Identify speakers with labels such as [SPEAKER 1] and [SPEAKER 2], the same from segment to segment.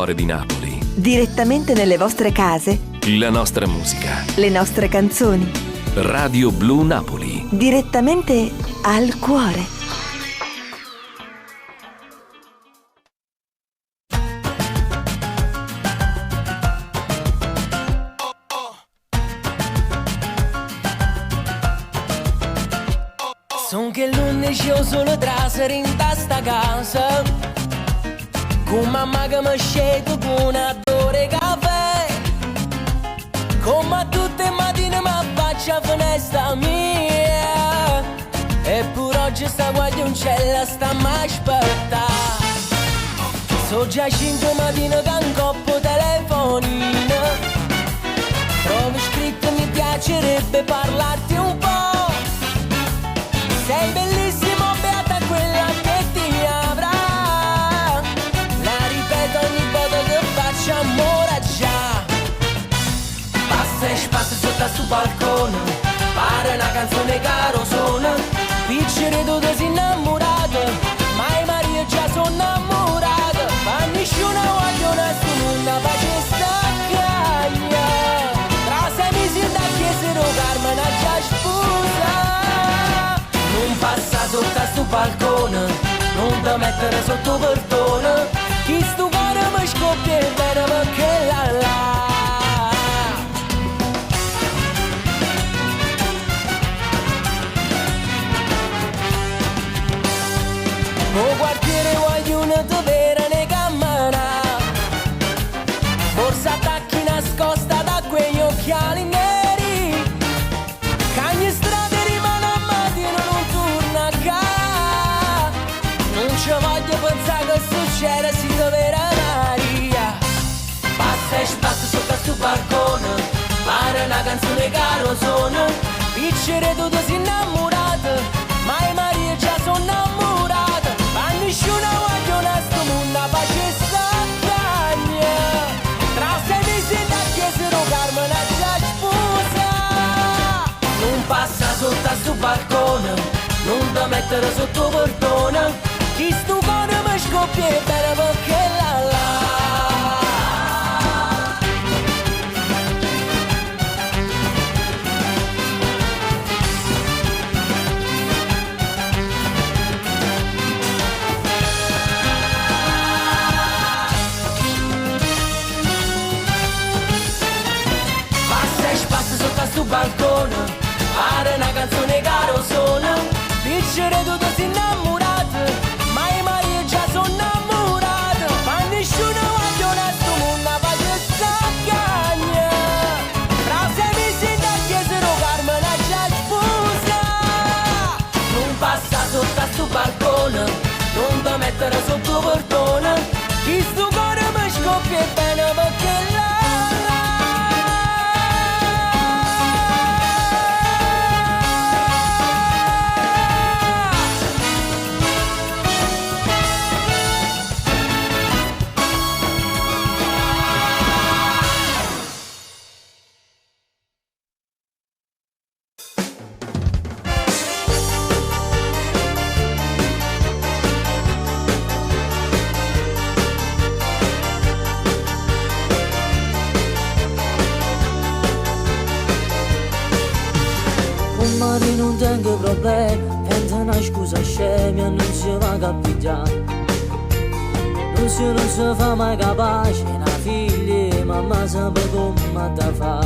[SPEAKER 1] Cuore di Napoli.
[SPEAKER 2] Direttamente nelle vostre case.
[SPEAKER 1] La nostra musica.
[SPEAKER 2] Le nostre canzoni.
[SPEAKER 1] Radio Blu Napoli.
[SPEAKER 2] Direttamente al cuore.
[SPEAKER 3] Son che l'11 o solo trasere in sta casa, con mamma che mi scende con una dore caffè, come tutte le mattine mi faccio a finestra mia, eppure oggi sta guaglioncella sta mi aspetta. So già 5 mattine che un coppo telefonino, trovo scritto mi piacerebbe parlarti un po'. Sei bellissimo, beata quella che ti avrà. La ripeto ogni volta che faccio amore già. Passa e spassa sotto a sto balcone, pare una canzone caro suona. Piccere tu che sei innamorata, mai Maria già sono innamorata. Ma nessuno voglio nessuno, pace sta caglia. Tra 6 mesi da chiesero Carmena già sposa. Non passa sotto a sto balcone, non ti mettere sotto portone, chi sto cuore mi scoppia e bene perché la. O quartiere voglio una vera ne cammina, forse attacchi nascosta da quegli occhiali neri, cagni strade rimane a mattino non torna a casa. Non ci voglio pensare che succede si dov'era Maria. Passa e spazza sotto a sto balcone, pare una canzone caro suona. Piccere tu sei innamorata, mai Maria già sono innamorata. Ma nessuno voglio sto mondo, pace sta cagna. Tra 6 mesi da chiesero Carmena già sposa. Non passa sotto a sto balcone, non ti mettere sotto portone, chi sto cuore mi scoppia e bene perché la. Passa e spazza sotto a sto balcone, pare una canzone caro suona. Piccere tu sei innamorata, mai Maria già sono innamorata. Ma nessuno voglio sto mondo, pace sta cagna. Tra 6 mesi da chiesero Carmena già sposa. Non passa sotto a sto balcone, non ti mettere sotto portone, chi sto cuore mi scoppia e bene perché la.
[SPEAKER 4] Mari non tengo problemi, penso una scusa scema non si va a capitare. Non si fa mai capace, una figlia, mamma sapeva come da fa.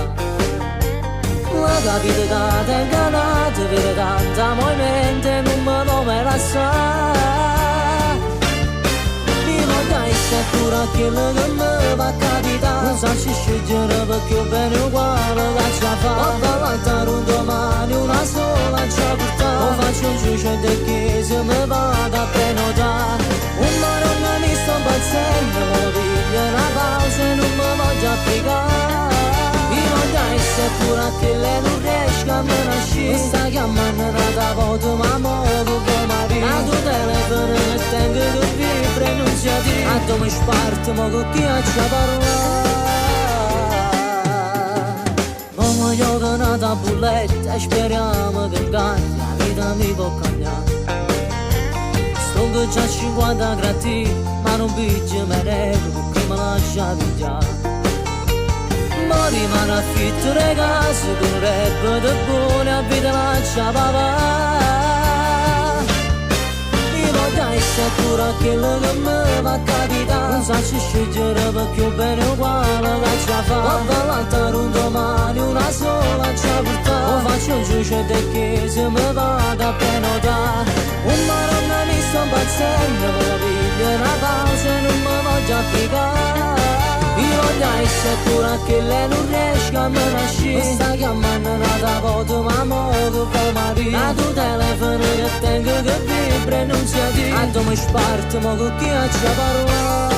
[SPEAKER 4] La capita che ti è inganata, vede tanta movimento, non me lo mai lasciare. Fino a che sei pure quello che mi va a capitare. Non so se scegliere perché ho bene uguale che ci fa. Ho parlato un domani, una sola ci ha portato. Lo faccio un giudice che se mi vado a prenotare. Un marone mi sto impazzendo, lo piglio una pausa e non mi voglio applicare. Fino a che sei pure che lei non riesce a me nascere. Mi sta chiamando da volta ma muovo come arriva. A tuo telefono che tengo che vibra e non si addirittura. A tu mi sparto ma con chi ci parla. Come io che una tavoletta speriamo che cambia, la vita mi può cambiare. Sto che c'ha 50 gradi, ma non picchia me nego, che me lascia pigliare. Ma rimane affitto le case con rap de buone a vita lascia papà. Dai, sei pure quello che mi va a capitare. Non so scegliere perché bene uguale che ci fa. Ho ballato un domani, una sola ci ha portato. Lo faccio un giudice che se mi vada a prenotare. Un maronna mi sto impazzendo, me piglio una pausa e non mi voglio applicare. Io voglio essere pure che lei non riesca a me nascere. Mi sta chiamando una volta ma modo come marito. A tu telefono che tengo che vibra e non si addio. Tanto mi sparto ma con chi ci parla.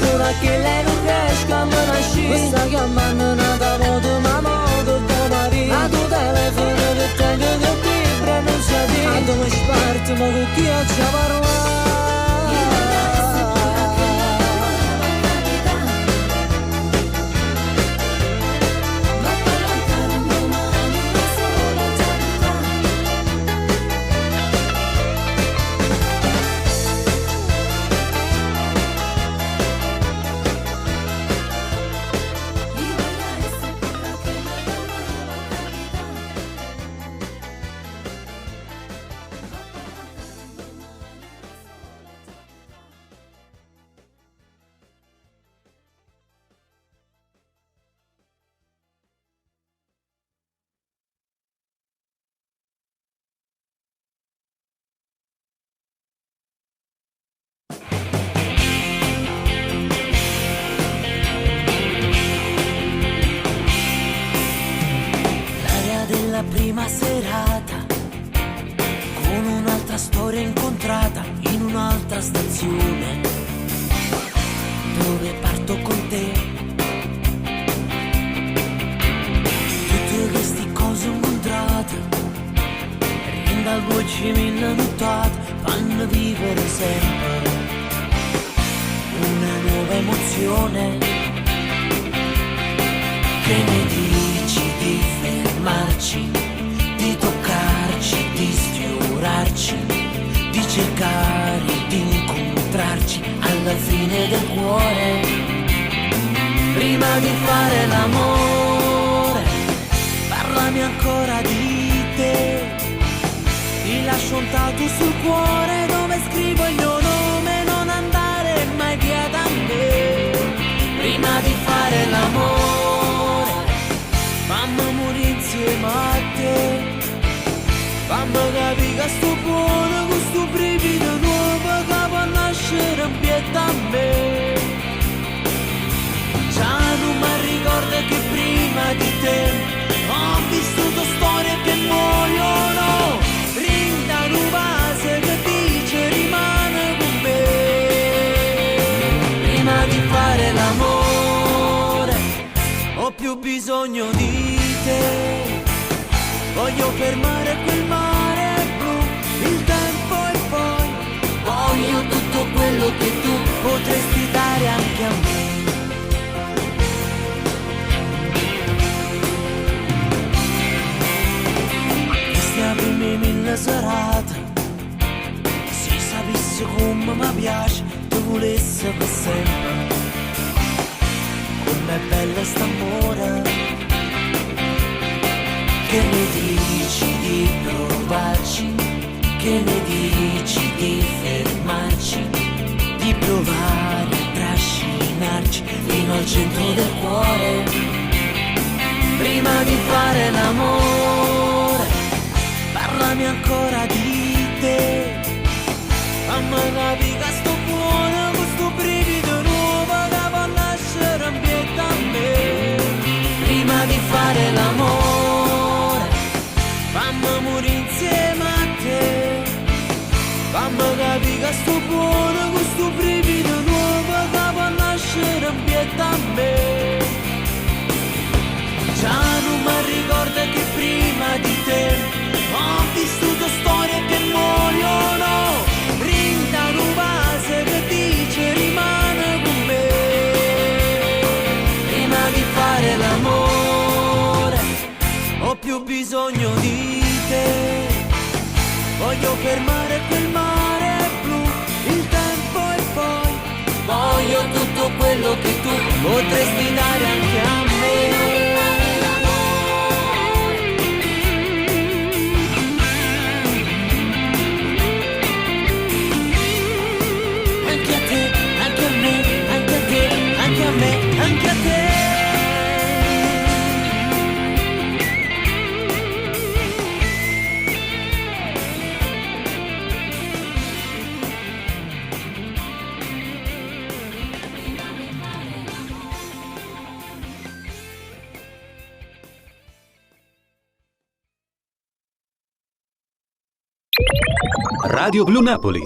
[SPEAKER 4] Pure che lei non riesca a me nascere. Mi sta chiamando una volta ma modo come marito. A tu telefono che tengo che vibra e non si addio. Tanto mi sparto ma con chi ci parla.
[SPEAKER 3] Prima serata con un'altra storia incontrata in un'altra stazione dove parto con te. Tutte queste cose incontrate renda il voce minutata fanno vivere sempre una nuova emozione. Che ne dici di fermarci, di toccarci, di sfiorarci, di cercare di incontrarci alla fine del cuore? Prima di fare l'amore, parlami ancora di te. Ti lascio un tatu sul cuore dove scrivo il mio nome, non andare mai via da me. Prima di fare l'amore, fammi morire insieme a te. Fammi capire che sto buono con sto brivido nuovo che può nascere in pietà a me. Già non mi ricordo che prima di te ho vissuto storie che muoiono. Rinda un vase che dice rimane con me. Prima di fare l'amore ho più bisogno di te. Voglio fermare quel mare blu, il tempo e poi voglio tutto quello che tu potresti dare anche a me. Queste prime 1000 serate, se sapessi come mi piace, ti volessi per sempre. Com'è bella st'amore. Che ne dici di provarci? Che ne dici di fermarci? Di provare a trascinarci fino al centro del cuore. Prima di fare l'amore, parlami ancora di te. Fammi capire che sto buono con sto brivido nuovo che può nascere in pietà a me. Prima di fare l'amore, fammi morire insieme a te. Fammi capire che sto buono con sto brivido nuovo che può nascere in pietà a me. Già non mi ricordo che prima di te bisogno di te. Voglio fermare quel mare blu, il tempo e poi voglio tutto quello che tu potresti dare anche a me. Anche a te, anche a me, anche a te, anche a me, anche a te.
[SPEAKER 5] Radio Blu Napoli.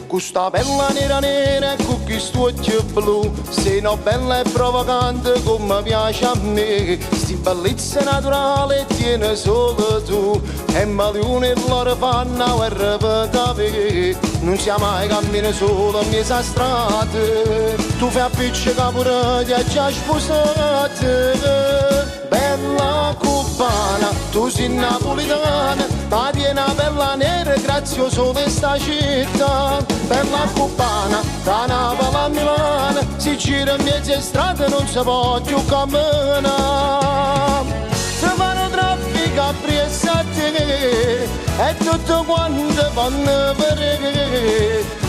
[SPEAKER 6] Questa bella nera nera con questo occhio blu, sei una bella e provocante come piace a me. Sti bellezza naturale tiene solo tu, e milioni loro fanno e ripetare. Non sia mai cammina solo a mezza strada, tu fai appiccica pure ti hai già sposata. Bella cubana, tu sei napolitana, ma tieni una bella nera grazioso di sta città. Bella cubana, da Napoli a Milano, si gira in mezzo a strada non si può più camminare. Si fanno traffici capri e sette e tutto quanto vanno per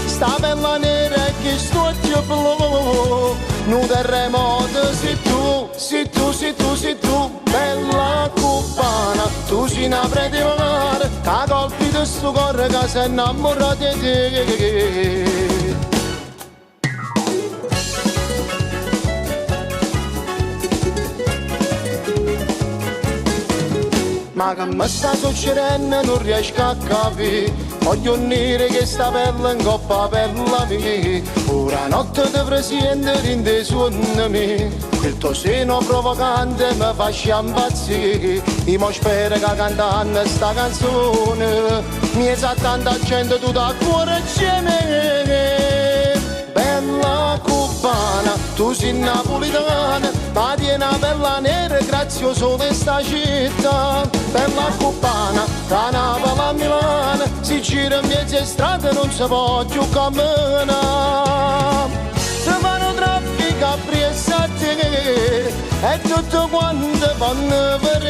[SPEAKER 6] sta bella nera che sto occhio blu un terremoto sei tu, sei tu, sei tu, sei tu bella cubana tu sei una prete che a colpi di sto cuore che si innamora di te. Ma che mi sta succedendo non riesco a capire. Voglio unire che sta pelle in coppa per la mia. Ora notte ti presento in dei suoni. Il tuo seno provocante mi fa sciampazzire. Io mo spero che cantando sta canzone mi sa tanta gente tutta a cuore c'è. Bella cubana, tu sei napolitana, ma tieni una bella nera grazioso in sta città. Bella cubana, da Napoli a Milano, si gira in mezzo a strada non si può più camminare. Si fanno troppi capri e sette e tutto quanto vanno per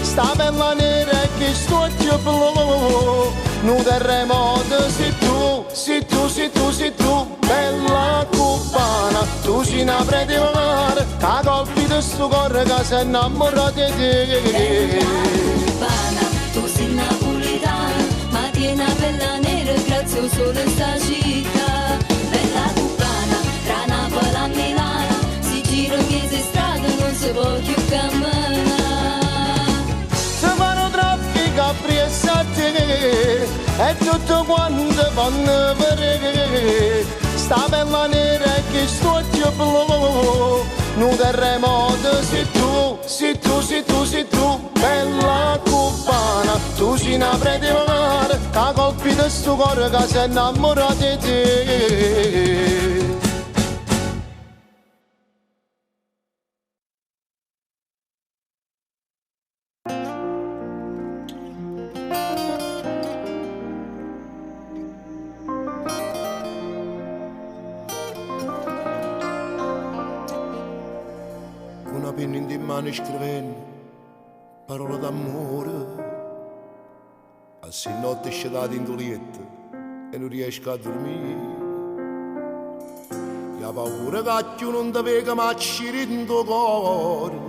[SPEAKER 6] sta bella nera che sto occhio blu un terremoto sei tu, sei tu, sei tu, sei tu bella cubana tu sei una prete che a colpi di sto cuore che si innamora di te.
[SPEAKER 7] Bella cubana tu sei napolitana ma tieni una bella nera grazioso in sta città. Bella cubana tra Napoli a Milano si gira in mezzo a strada non si può più camminare.
[SPEAKER 6] Capri e sette e tutto quanto vanno per sta bella nera che sto occhio blu un terremoto sei tu, sei tu, sei tu, sei tu bella cubana tu sei una prete che a colpi di sto cuore che si innamora di te.
[SPEAKER 8] Penna in mano scrivendo parole d'amore a se notte scelata in letto e non riesco a dormire e ho paura che non ti vega ma ci rindo cuore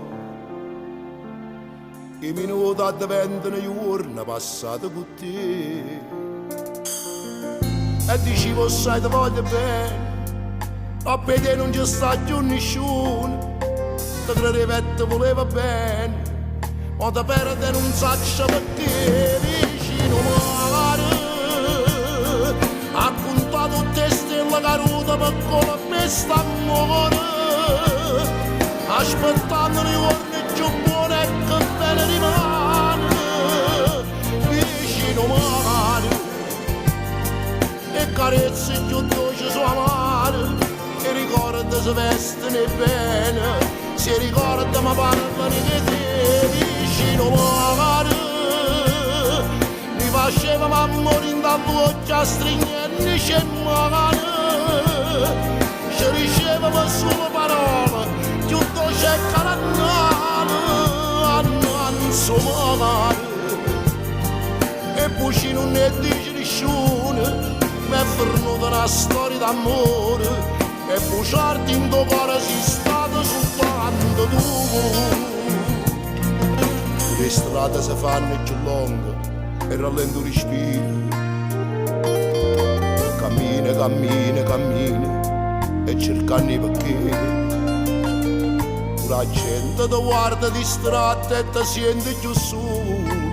[SPEAKER 8] i minuti diventano giorni passati con te e dicevo sai ti voglio bene a vedere non ci sta più nessuno ti credeva e ti voleva bene ma ti perde non saccia perché vicino mare ha contato tutte stelle cadute per come me sta amore aspettando i giorni più buoni e che bene rimane vicino mare e carezze più dolci su amare e ricorda se vestono bene si ricorda ma parlano di te vicino mare mi faceva ma morire da bocca a stringere c'è mare ci riceveva solo parole tutto c'è carannale anzo mare e poi non ne dice nessuno mi è venuta una storia d'amore e buciarti in tuo cuore si stato soltanto tu. Le strade si fanno più lunghe e rallento il respiro. Cammina, cammina, cammina e cercando perché. La gente ti guarda distratta e ti sente più solo.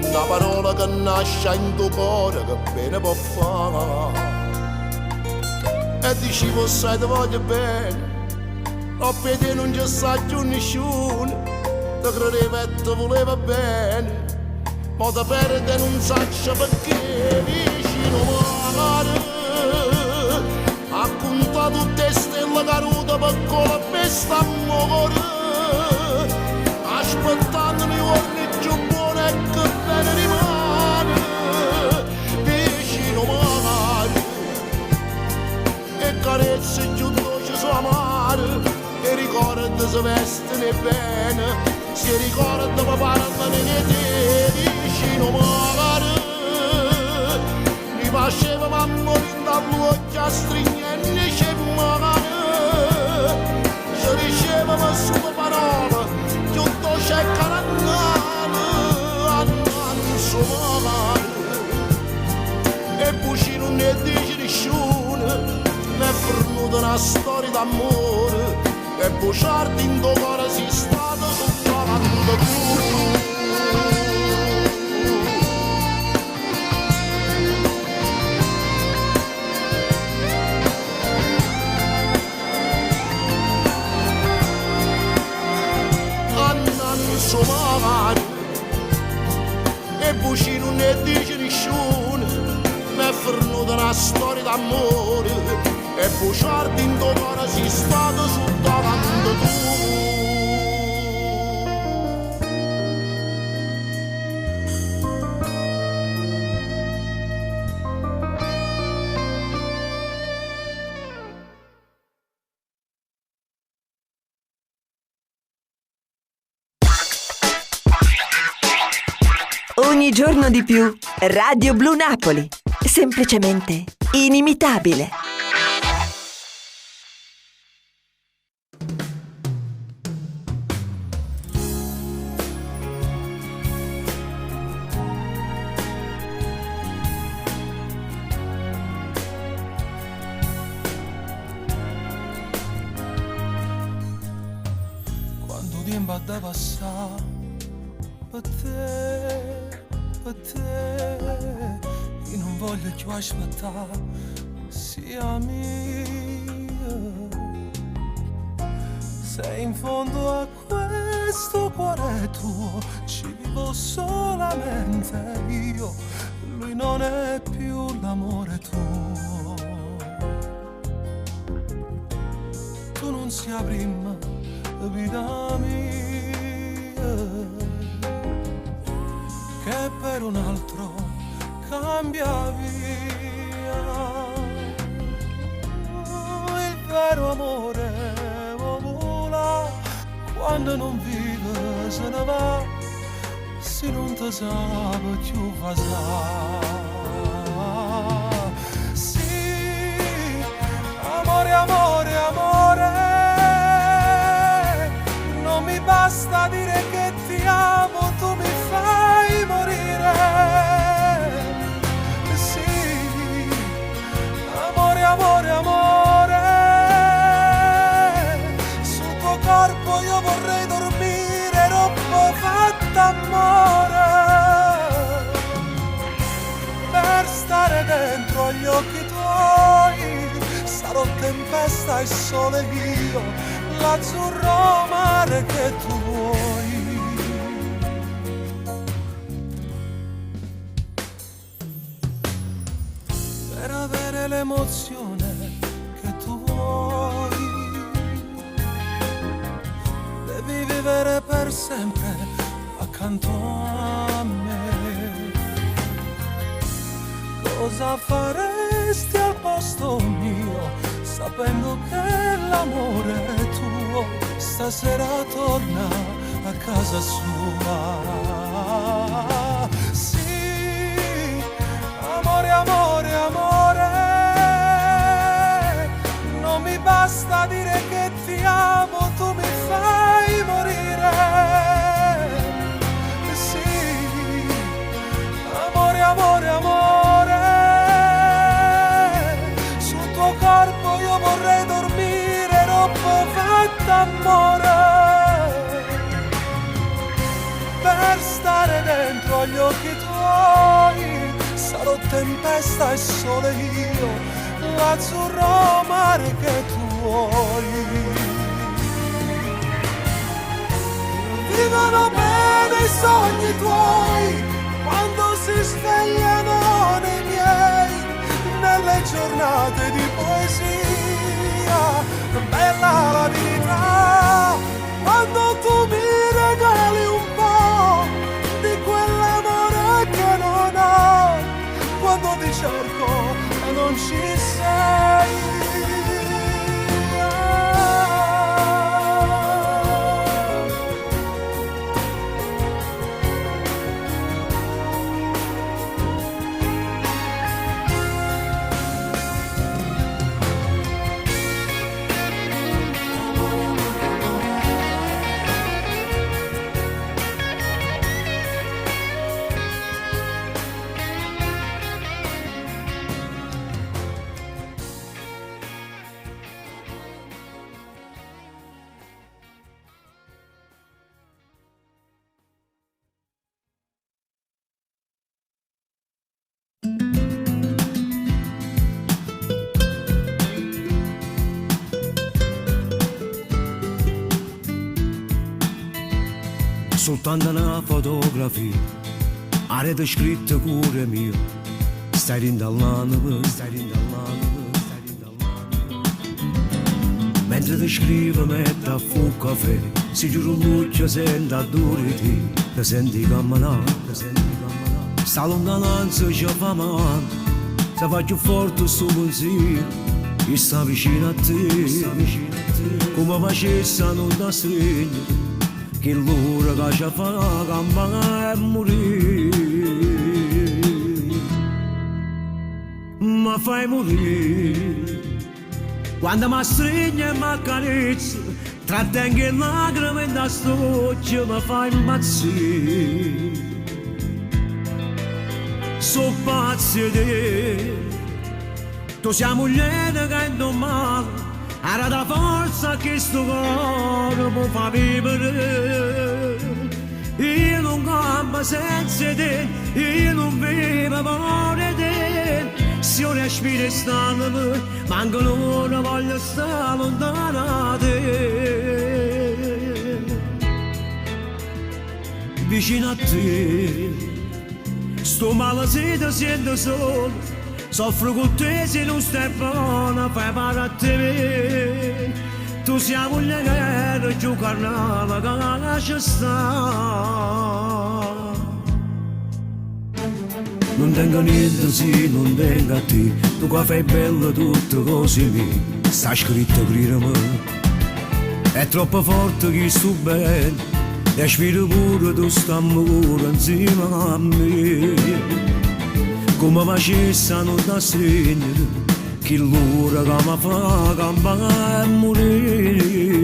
[SPEAKER 8] Una parola che nasce in tuo cuore che bene può fare. E dicevo sai ti voglio bene a vedere non ci sta più nessuno ti credeva e ti voleva bene ma ti perde non saccia perché vicino mare ha contato tutte stelle cadute per come me sta amore aspettando i giorni più buoni e che bene rimane vicino mare e carezze più dolci su amare e ricorda se vestono bene si ricorda la stringente c'è mare, se riceve la sua parola, tutto c'è carannale, annanzo mare. E poi non ne dice nessuno, mi è venuta una storia d'amore, e buciarti in tuo cuore sei stato soltanto tu. Annanzo mare, e poi non ne dice nessuno, mi è venuta una storia d'amore, e buciarti in tuo cuore sei stato soltanto tu.
[SPEAKER 2] Ogni giorno di più, Radio Blu Napoli. Semplicemente inimitabile.
[SPEAKER 3] Quando tempo ha da passare per te, io non voglio più aspettare, sia mia. Se in fondo a questo cuore tuo ci vivo solamente io, lui non è più l'amore tuo. Tu non sia prima, vita mia, che per un altro cambia via. Il vero amore vola, quando non vive se ne va, se non ti sa più fasà. Sì, amore, amore, amore, non mi basta dire che ti amo, tu mi fai morire. Sì, amore, amore, amore, sul tuo corpo io vorrei dormire, troppo fatta amore, per stare dentro agli occhi tuoi sarò tempesta e sole io, l'azzurro mare che tu vuoi. Per avere l'emozione che tu vuoi, devi vivere per sempre accanto a me. Cosa faresti al posto mio, sapendo che l'amore tuo stasera torna a casa sua? Sì, amore, amore, amore, non mi basta dire che ti amo, tu mi fai morire. Sì, amore, amore, amore, sul tuo corpo io vorrei dormire, troppo fatta amore, per stare dentro agli occhi tuoi sarò tempesta e sole io, l'azzurro mare che tu vuoi. Vivono bene i sogni tuoi quando si svegliano nei miei, nelle giornate di poesia, bella la vita, quando tu mi regali un po' di quell'amore che non ho, quando ti cerco e non ci sei.
[SPEAKER 9] soltanto una fotografia, arete scritta cuore mio, stai rindallando, stai rindallando, stai rindallando. Mentre ti scrivo metto a fu caffè, si giuro luccia senta dure ti senti camminare, ti senti camminare. Sta lontananza ci fa male, se faccio forte sto pensiero, io sto vicino a te, come facessero da stringere, che l'ora che ci fa campare e morire. Ma fai morire, quando mi stringi e mi accarezzi, trattengo le lacrime in da stoccia, mi fai impazzire. So pazzi di te, tu sei moglie che non male, era da forza che sto cuore può far vivere. Io non campo senza te, io non vivo fuori te. Se io respiro stanno, manco l'ora voglio stare lontano da te. Vicino a te, sto male se ti sento solo, soffro con te se non stai buona, fai male a te. Tu sei moglie che giù carnale che la lascia stare. Non tengo niente se non tengo a te, tu qua fai bello tutto così mi sta scritto per me. È troppo forte che sto bene, respiro pure tu stammi pure insieme a me. Come facessero da stringere, che l'ora che mi fa campare e morire.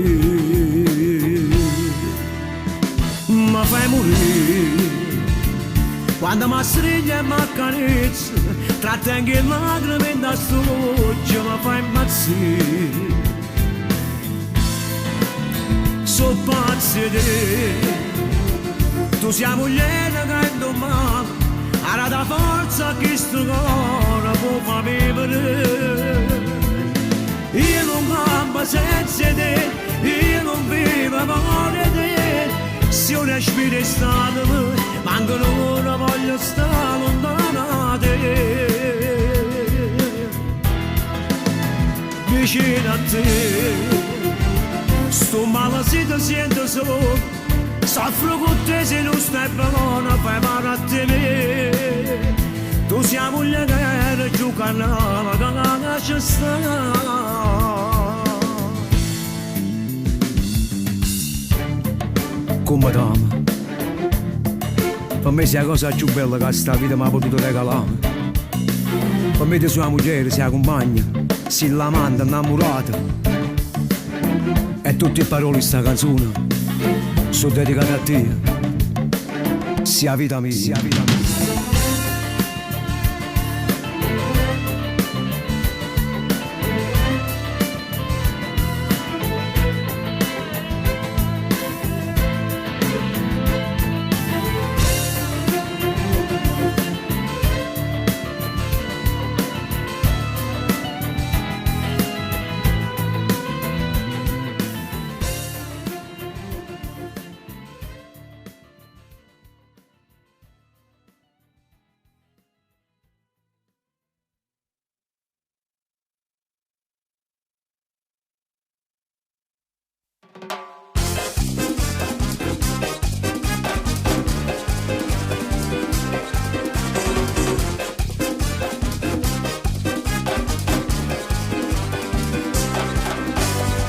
[SPEAKER 9] Ma fai morire, quando mi stringi e mi accarezzi, trattengo le lacrime in da stoccia, mi fai impazzire. So pazzi di te, tu sei moglie che non male, era da forza che sto cuore può far vivere. Io non campo senza te, io non vivo fuori te. Se io respiro stanno, manco l'ora voglio stare lontano da te. Vicino a te, sto male se ti sento solo, soffro con te se non stai buona, fai male a te. Tu sei moglie che giù canale, che la lascia stare. Come t'amo, per me sei la cosa più bella che sta vita mi ha potuto regalare. Per me ti sei una moglie, sei la compagna, sei l'amante innamorata. E tutte le parole di sta canzone sono dedicate a te. Sia vita mia, sia vita mia.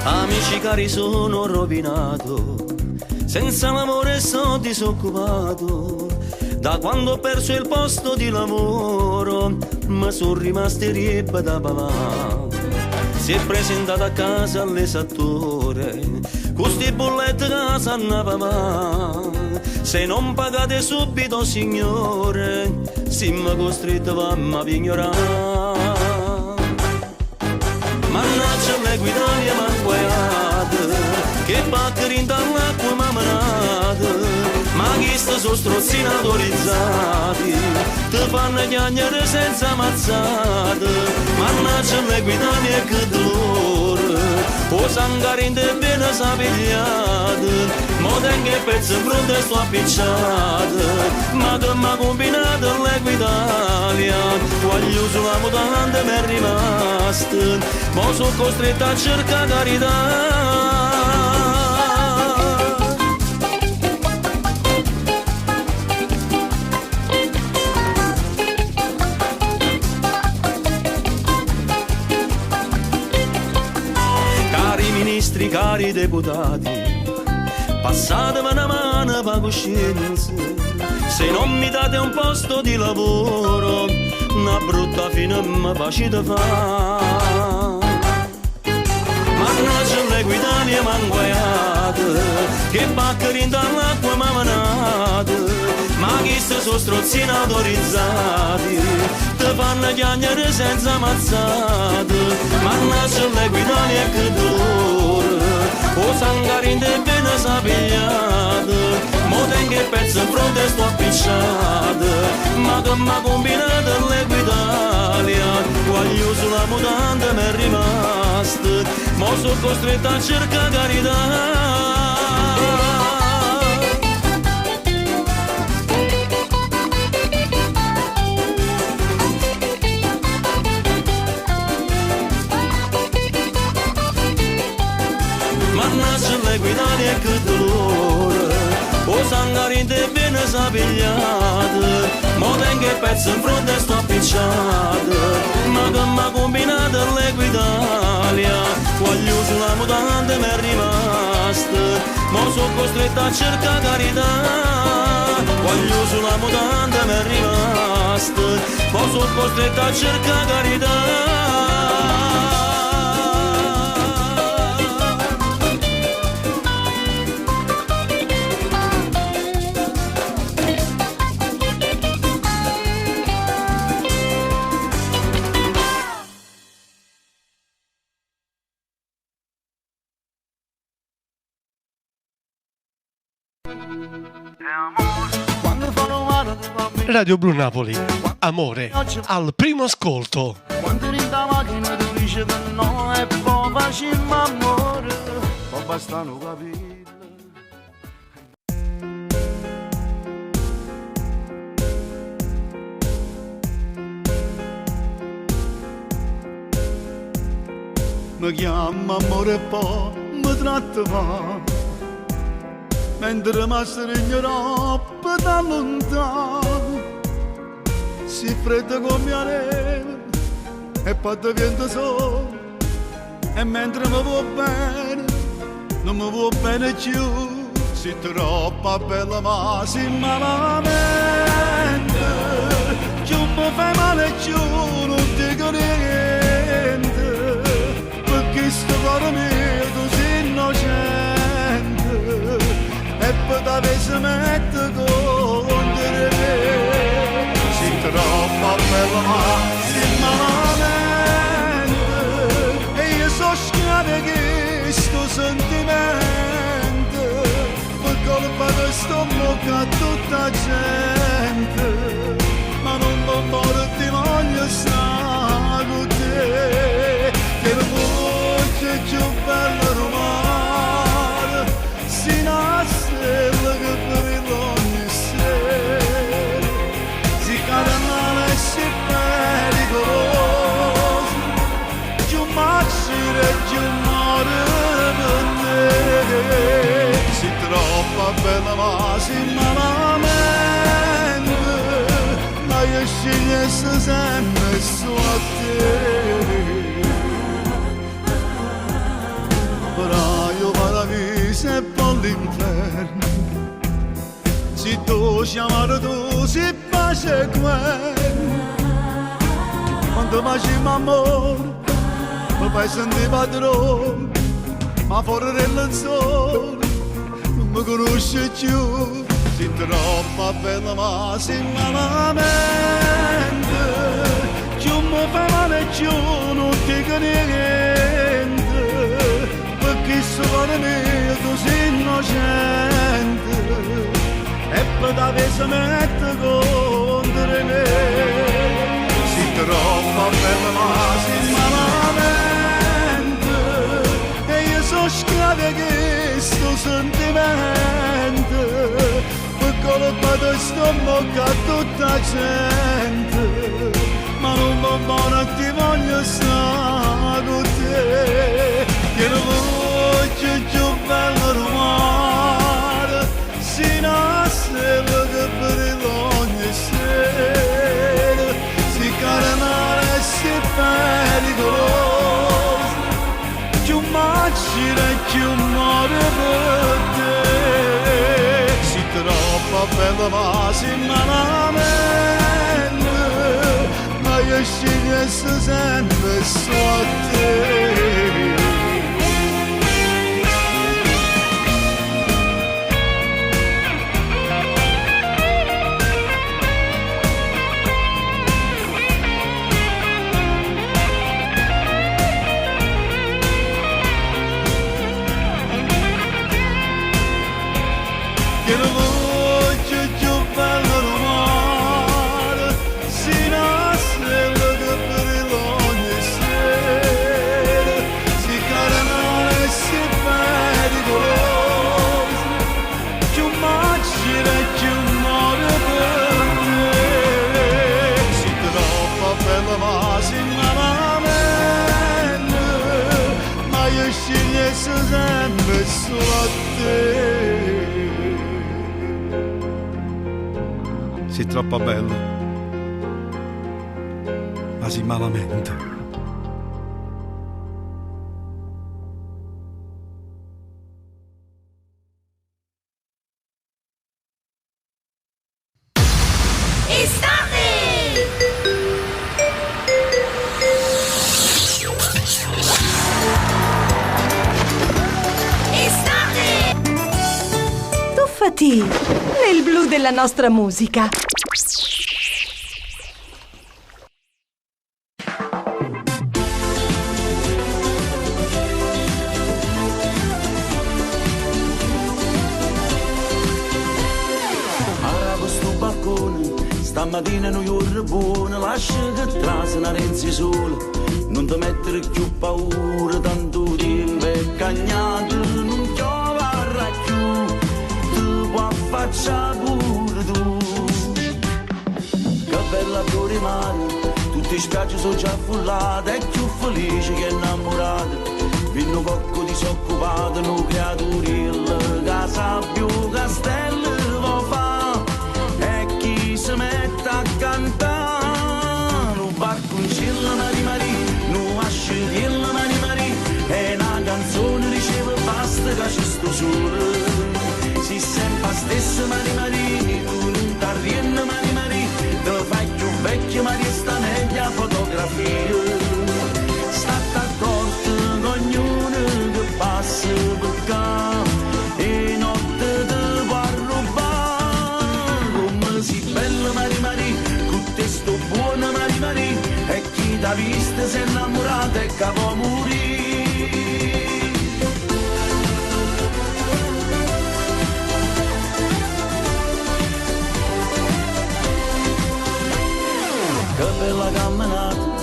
[SPEAKER 10] Amici cari sono rovinato, senza l'amore sono disoccupato, da quando ho perso il posto di lavoro, ma sono rimaste riebbe da papà. Si è presentato a casa all'esattore, con sti bollette che sanno papà. Se non pagate subito signore, siamo costretti a ignorare. Mannaggia le guidanie manguaiate, che battere in dall'acqua mamanate, ma chi sta sono strozzini autorizzati, ti fanno chiagnare senza mazzate. Mannaggia le guidanie che dolore, o sangarin de bine s-a pigliato, mo tengo il pezzo in fronte e sto appicciato, ma che m'ha combinato l'Equitalia, voglio sulla mutanda mi è rimasto, mo sono costretto a cercare carità. Cari deputati, passatemi una mano per coscienza, se non mi date un posto di lavoro, una brutta fine mi facete fare. Mannaggia l'Equitalia m'ha guaiato, che baccheri dall'acqua m'ha manato, ma chi se sono strozzini autorizzati, te fanno chiagnere senza mazzate. Mannaggia l'Equitalia che dolore, o sangarin de bene s'ha pigliato, mo tengo il pezzo in fronte e sto appicciato, ma che m'ha combinato l'Equitalia, voglio sulla mutanda mi è rimasto, mo sono costretto a cercare carità. Mannaggia l'Equitalia che dolore, o sangarin de bene s'ha pigliato, mo tengo il pezzo in fronte e sto appicciato, ma che m'ha combinato l'Equitalia, voglio sulla mutanda mi è rimasto, mo sono costretto a cercare carità, voglio sulla mutanda mi è rimasto, mo sono costretto a cercare carità.
[SPEAKER 11] Radio Blu Napoli, amore al primo ascolto.
[SPEAKER 8] Quando eri in macchina tu dici che no è po' facile ma amore, ma basta non capire. Mi chiama amore e poi mi tratta male, mentre mi stringerò da lontano, si fredda come la neve e poi diventa sole, e mentre mi vuoi bene non mi vuoi bene più, si troppo bella ma si malamente, più mi fai male più non dico niente, perché sto cuore mio tu sei innocente, e poi da vese mette contro me, si troppo bella ma si malamente, e io so schiave che sto sentimento, per colpa di sto bocca a tutta gente, ma non mi muore ti voglio stare con te, che la voce più bella romana, si nasce che brilla ogni sera, si carnale e si pericoloso, più macchire e più muore per te, si troppo bella ma si malamente, ma io scegliessi sempre su a te. Però io paradiso e poi l'inferno, se tu chiamare tu si pace quello, quando facciamo amore mi fai sentire padrone, ma fuori del lenzuolo non mi conosci più, sei troppo bella ma sei malamente, più mi fai male più non dico niente, perché sto cuore mio tu sei innocente, e poi da vese mette contro me, sei troppo bella ma sei malamente, e
[SPEAKER 12] mente, piccolo vado sto bocca a tutta gente, ma non va buono ti voglio stare con te, che non voglio più bello rumore, si nasce che per ogni sera, si caramale e si pericoloso, più macina e più muore per te, si troppo bella ma si malamente, ma io sceglie sempre su a te. Che non voglio più bello rumore, si nasce che per ogni sera, si caramale e si pericoloso, più macina e più muore per te, si troppo bella ma si malamente, ma io scegliessi sempre solo a te. Sei troppo bello, ma si malamente.
[SPEAKER 2] Tuffati nel blu della nostra musica.
[SPEAKER 10] Stamattina non io buona, lascia che trase una renzi sola, non ti mettere più paura, tanto tempo è cagnato, non piove più, tu puoi faccia pure tu. Che bella fuori mare, tutte le spiagge sono già affollate, è più felice che innamorata, vinno cocco disoccupato, no creaturilla, casa più castello lo fa. Si mette a cantare un barconcillo Mari Mari, non asciugillo Mari Mari, è una canzone riceve basta che ci sto solo, si sempre stessa Mari Mari, tu non t'arrienni Mari Mari, te fai più vecchio ma resta meglio a fotografia, state accorti che ognuno che passa per qua, e notte te va a rubare, come si bella Mari Mari, con te sto buona Mari Mari, e chi t'ha vista si è innamorata e che può morire. Che bella camminata,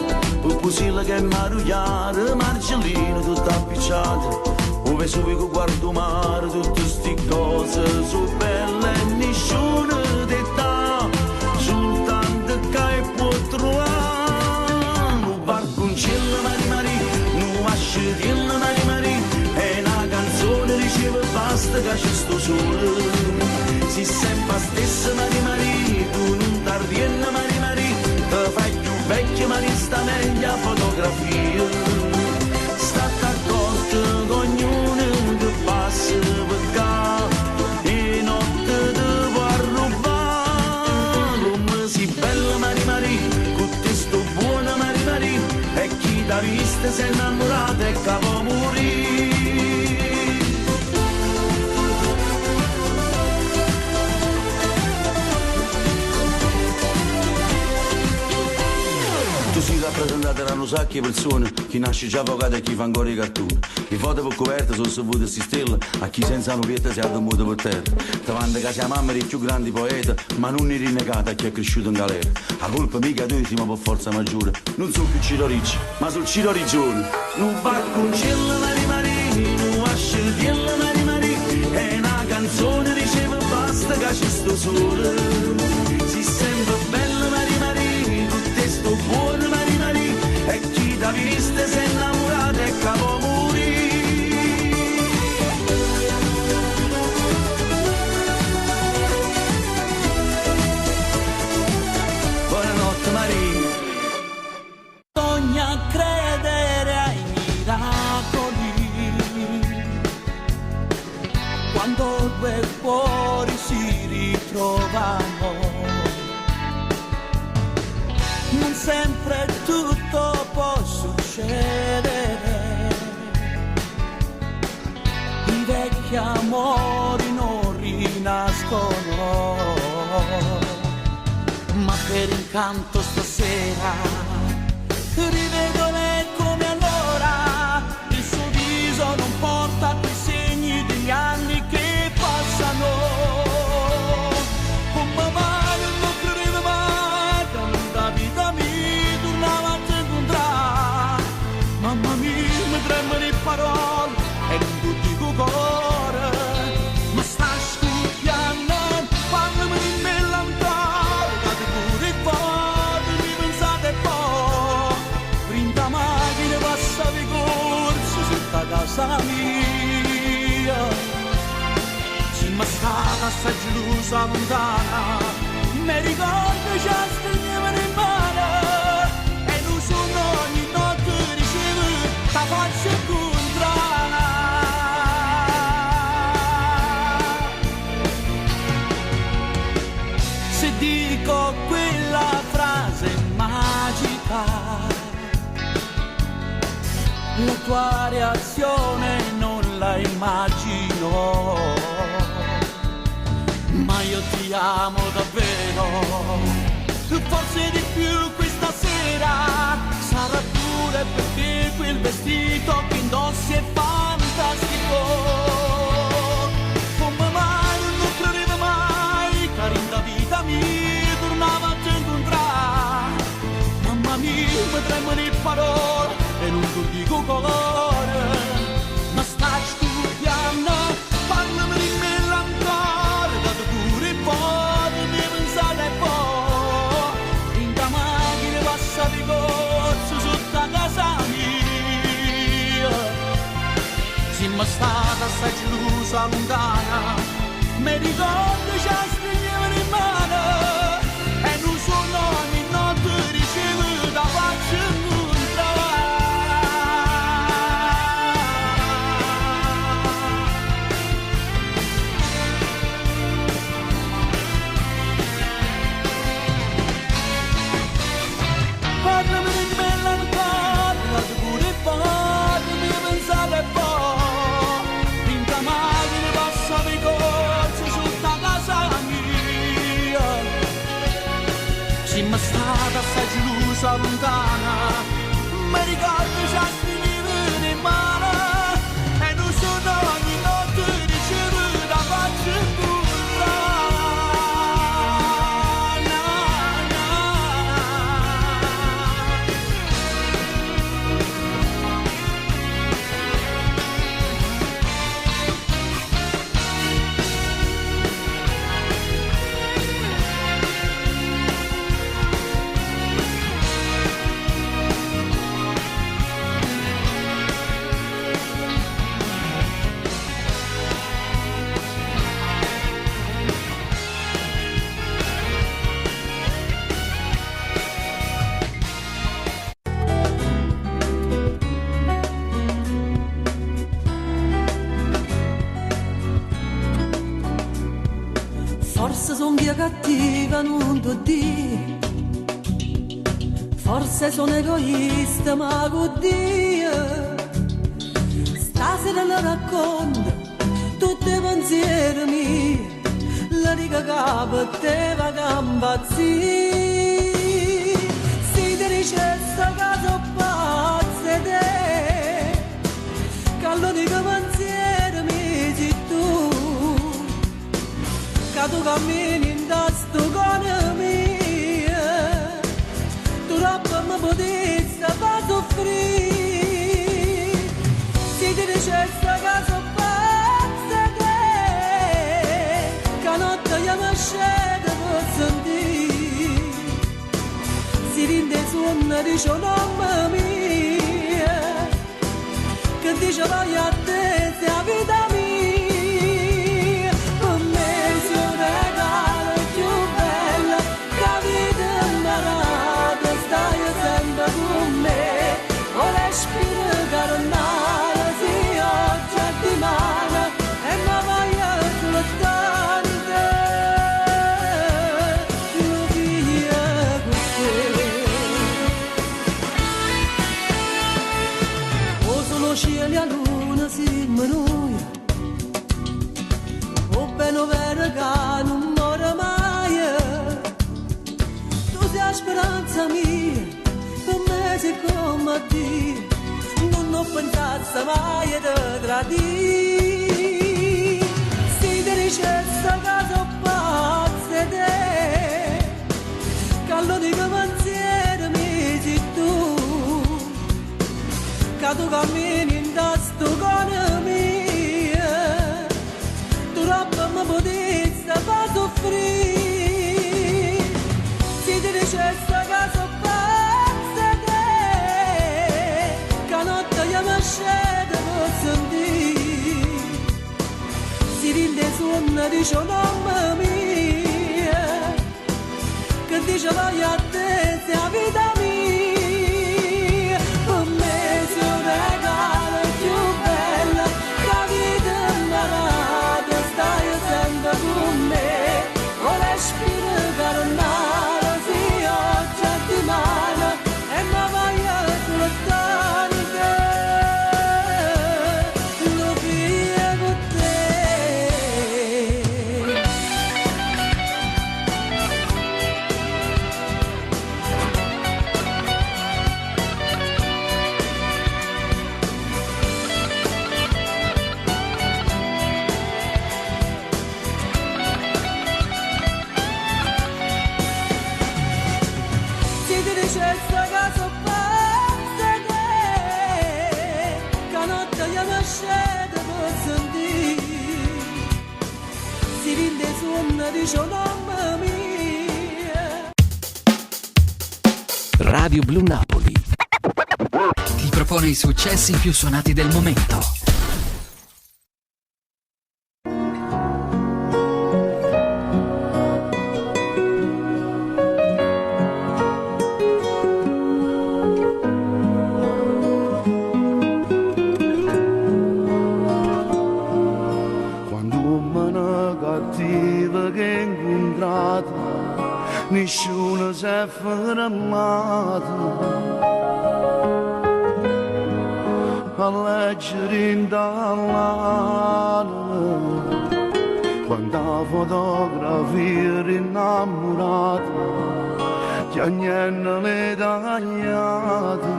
[SPEAKER 10] Pupusilla che è marugliata, Marcellino tutto appicciato, un Vesuvico guardo mare, tutte sti cose sono belle e nessuna d'età, soltanto che può trovare, un barconcillo Mari Mari, un asciugillo Mari Mari, è una canzone riceve basta che ci sto solo, si sempre stessa Mari Mari, tu non t'arrienni Mari Mari, te fai più vecchio ma resta meglio a fotografia, state accorti che ognuno che passa per qua, e notte te va a rubare, come si bella Mari Mari, con te sto buona Mari Mari, e chi t'ha vista si è innamorata e che può morire. Si rappresentate da un sacco di persone, chi nasce già avvocato e chi fa ancora i cartoni. I foto per coperta sono sapute sti stelle, a chi senza una pietta si è addomuto per terra. Davanti a casa mamma dei più grandi poeti, ma non è rinnegata a chi è cresciuto in galera. La colpa mica tutti, ma per forza maggiore. Non sono più Ciro Ricci, ma sono Ciro Riccioni. Non barconcello Mari Mari, non asciughello Mari Mari, è una sole. Si sembra bello Mari Mari, tutte sto buono Mari Mari, e chi t'ha vista si è innamorato e capo morì. Buonanotte Maria.
[SPEAKER 3] Bisogna credere ai miracoli, quando due cuori si ritrovano. Non sempre tutto può succedere, i vecchi amori non rinascono, ma per incanto stasera rivedo lei come allora, il suo viso non porta quei segni degli anni che passano. Come mai non credevo mai che la vita mi tornava a te incontrare? Mamma mia, mi tremano le parole e non ti dico cuore, ma sta scoppiando, parlami di melancolia, che pure poi mi pensate poi, prima macchina passa di corso sotto a casa mia, ci ma stata sta gelosa lontana, mi ricordo già stringevano in mano, e non sono ogni notte ricevo la faccia incontrata. Se dico quella frase magica, la tua reazione non la immagino, ma io ti amo davvero, forse di più questa sera, sarà pure perché quel vestito che indossi è fantastico. Come mai non credevo mai, carinda vita mia, tornava a te incontrare? Mamma mia, mi tremano le parole e non ti dico colore, ma stai scoppiando, parlami di melancolia, dato pure poi mi pensate poi, in da macchina passa di corso sotto a casa mia, sì ma stata sta gelosa lontana, mi ricordo già stringevano in mano, e non sono ogni notte ricevo da faccia. Parlami di melancolia, pure poi mi pensate poi, finta macchina passa di corso sotto a casa mia, ci ma stata sta gelosa lontana, mi ricordo già stringevano in mano, e non sono ogni notte ricevo da faccia incontrata.
[SPEAKER 13] Forse son via cattiva, non t'ho dire, forse sono egoista, ma con Dio stasera la racconto tutti i pensieri miei, la riga capo te va campazzì, si ti dice sta casa pazza te, che l'unico pensiero mi sei tu, che tu cammini in sto con mia, tu troppo mi potessi far soffrire, si ti dice sta casa pazza te, che notte io mi scendo. si rinde suona dice mamma mia, che dice vai a te se a vita mia, per me si un regalo più bello, che vita imparata, stai sempre con me, o respiro carnale, si oggi a dimane, e mi vai a soltanto, lo via con te. O sono cieli a luna si minuia, o bene vero che non muore mai, tu sei la speranza mia, per me sei come Dio, non ho pensato mai di tradire, si ti dicesse che sono pazza te, che l'unico pensiero mi sei tu, che tu cammini in tasto con me, tu roba mi potessi far soffrire, si ti dicesse che sono pazza te, che notte io mi scendo per sentire, si rinde suona dice mamma mia, che dice vai a te se a vita mia, per me sei un regalo più bello, che vita imparata, stai sempre con me, o respiro carnale, si oggi a dimane, e mi vai a soltanto, lo via con te. Si ti dicesse che sono pazza te, che notte io mi scendo per sentire, si rinde suona dice mamma mia.
[SPEAKER 1] Radio Blu Napoli.
[SPEAKER 14] Ti propone i successi più suonati del momento.
[SPEAKER 12] Quando una cattiva che ho incontrato, nessuno si è fermato a leggere in dall'anima quanta fotografia innamorata che ognuno le tagliate,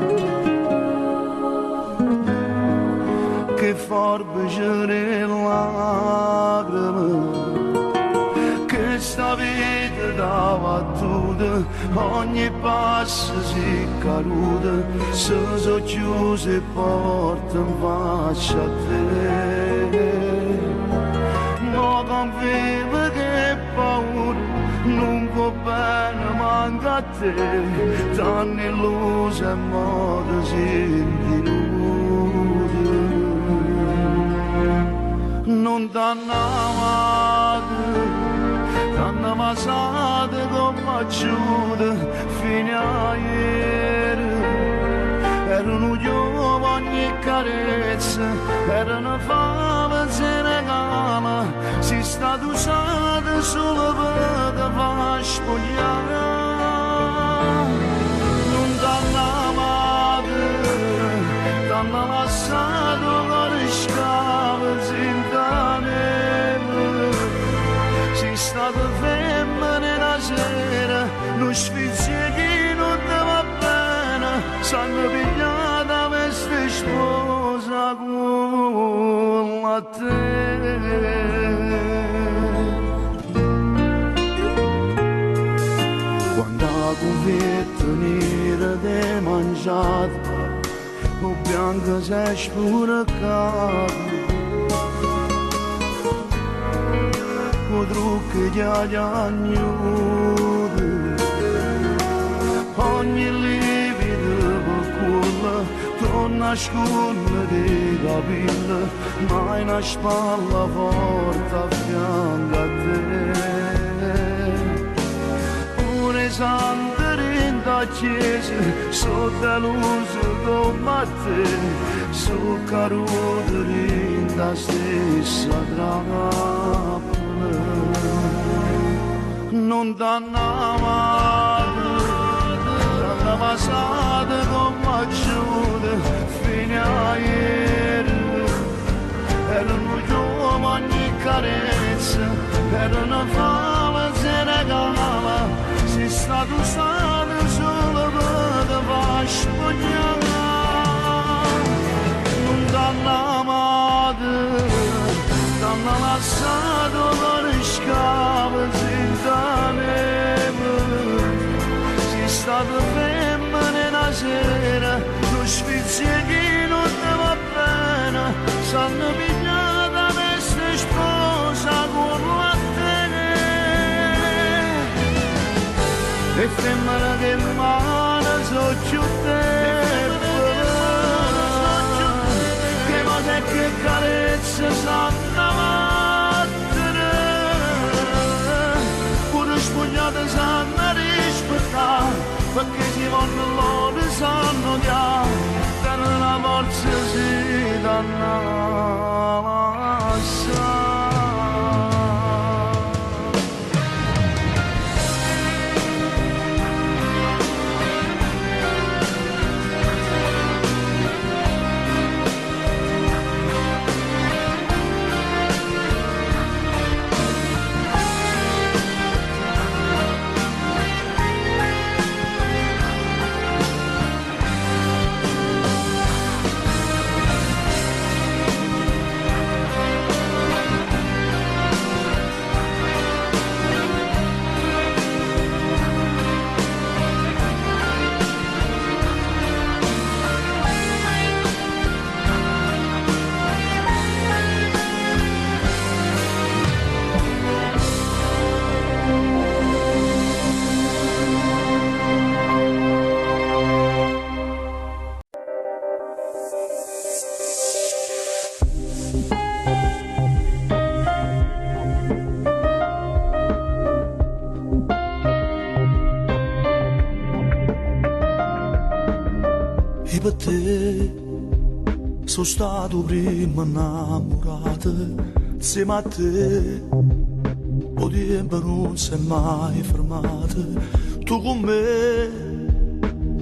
[SPEAKER 12] che forbice le lacrime, che sta vita da battuta, ogni passo si caduta, se so chiuse porte in faccia a te. Ma convive che paura, non può bene manca a te, t'hanno illuso e modo si non t'hanno amato, t'hanno amato come acciuto fino a ieri. Erano giovani e carezze, erano fame se regala, si è stato usato solo per far spogliare. Non t'hanno amato, t'hanno lasciato con scave senza neve, sei stata femmina la sera, non sfizia che non ti va bene, sanno pigliata questa sposa con la te. Quando la cuvetta nera ti mangiata, o bianca sei spuracata, o trucchi di agnudo, o ogni livido culla, non nasconde di capilla, mai una spalla forte a fianco a te. Un esame da chiesa, sotto la luce come te, sul caruto rinda stessa trappola. Non t'hanno passato come acciude, fino a ieri, erano giù ogni carezza, erano fame se regala, sei stato sano solo per far spogliare. Non t'hanno amato, t'hanno lasciato per scava senza neve, sei stato femmina una sera, lo sfizio che non ti va bene, s'hanno pigliata questa sposa con la e femmina che mano so più debole, che cos'è che carezza sanno battere, pure spogliate sanno rispettare, perché si vanno loro sanno odiare, per la forza si danno lasciare. Per te sono stato prima innamorato, insieme a te o tempo non si è mai fermato, tu con me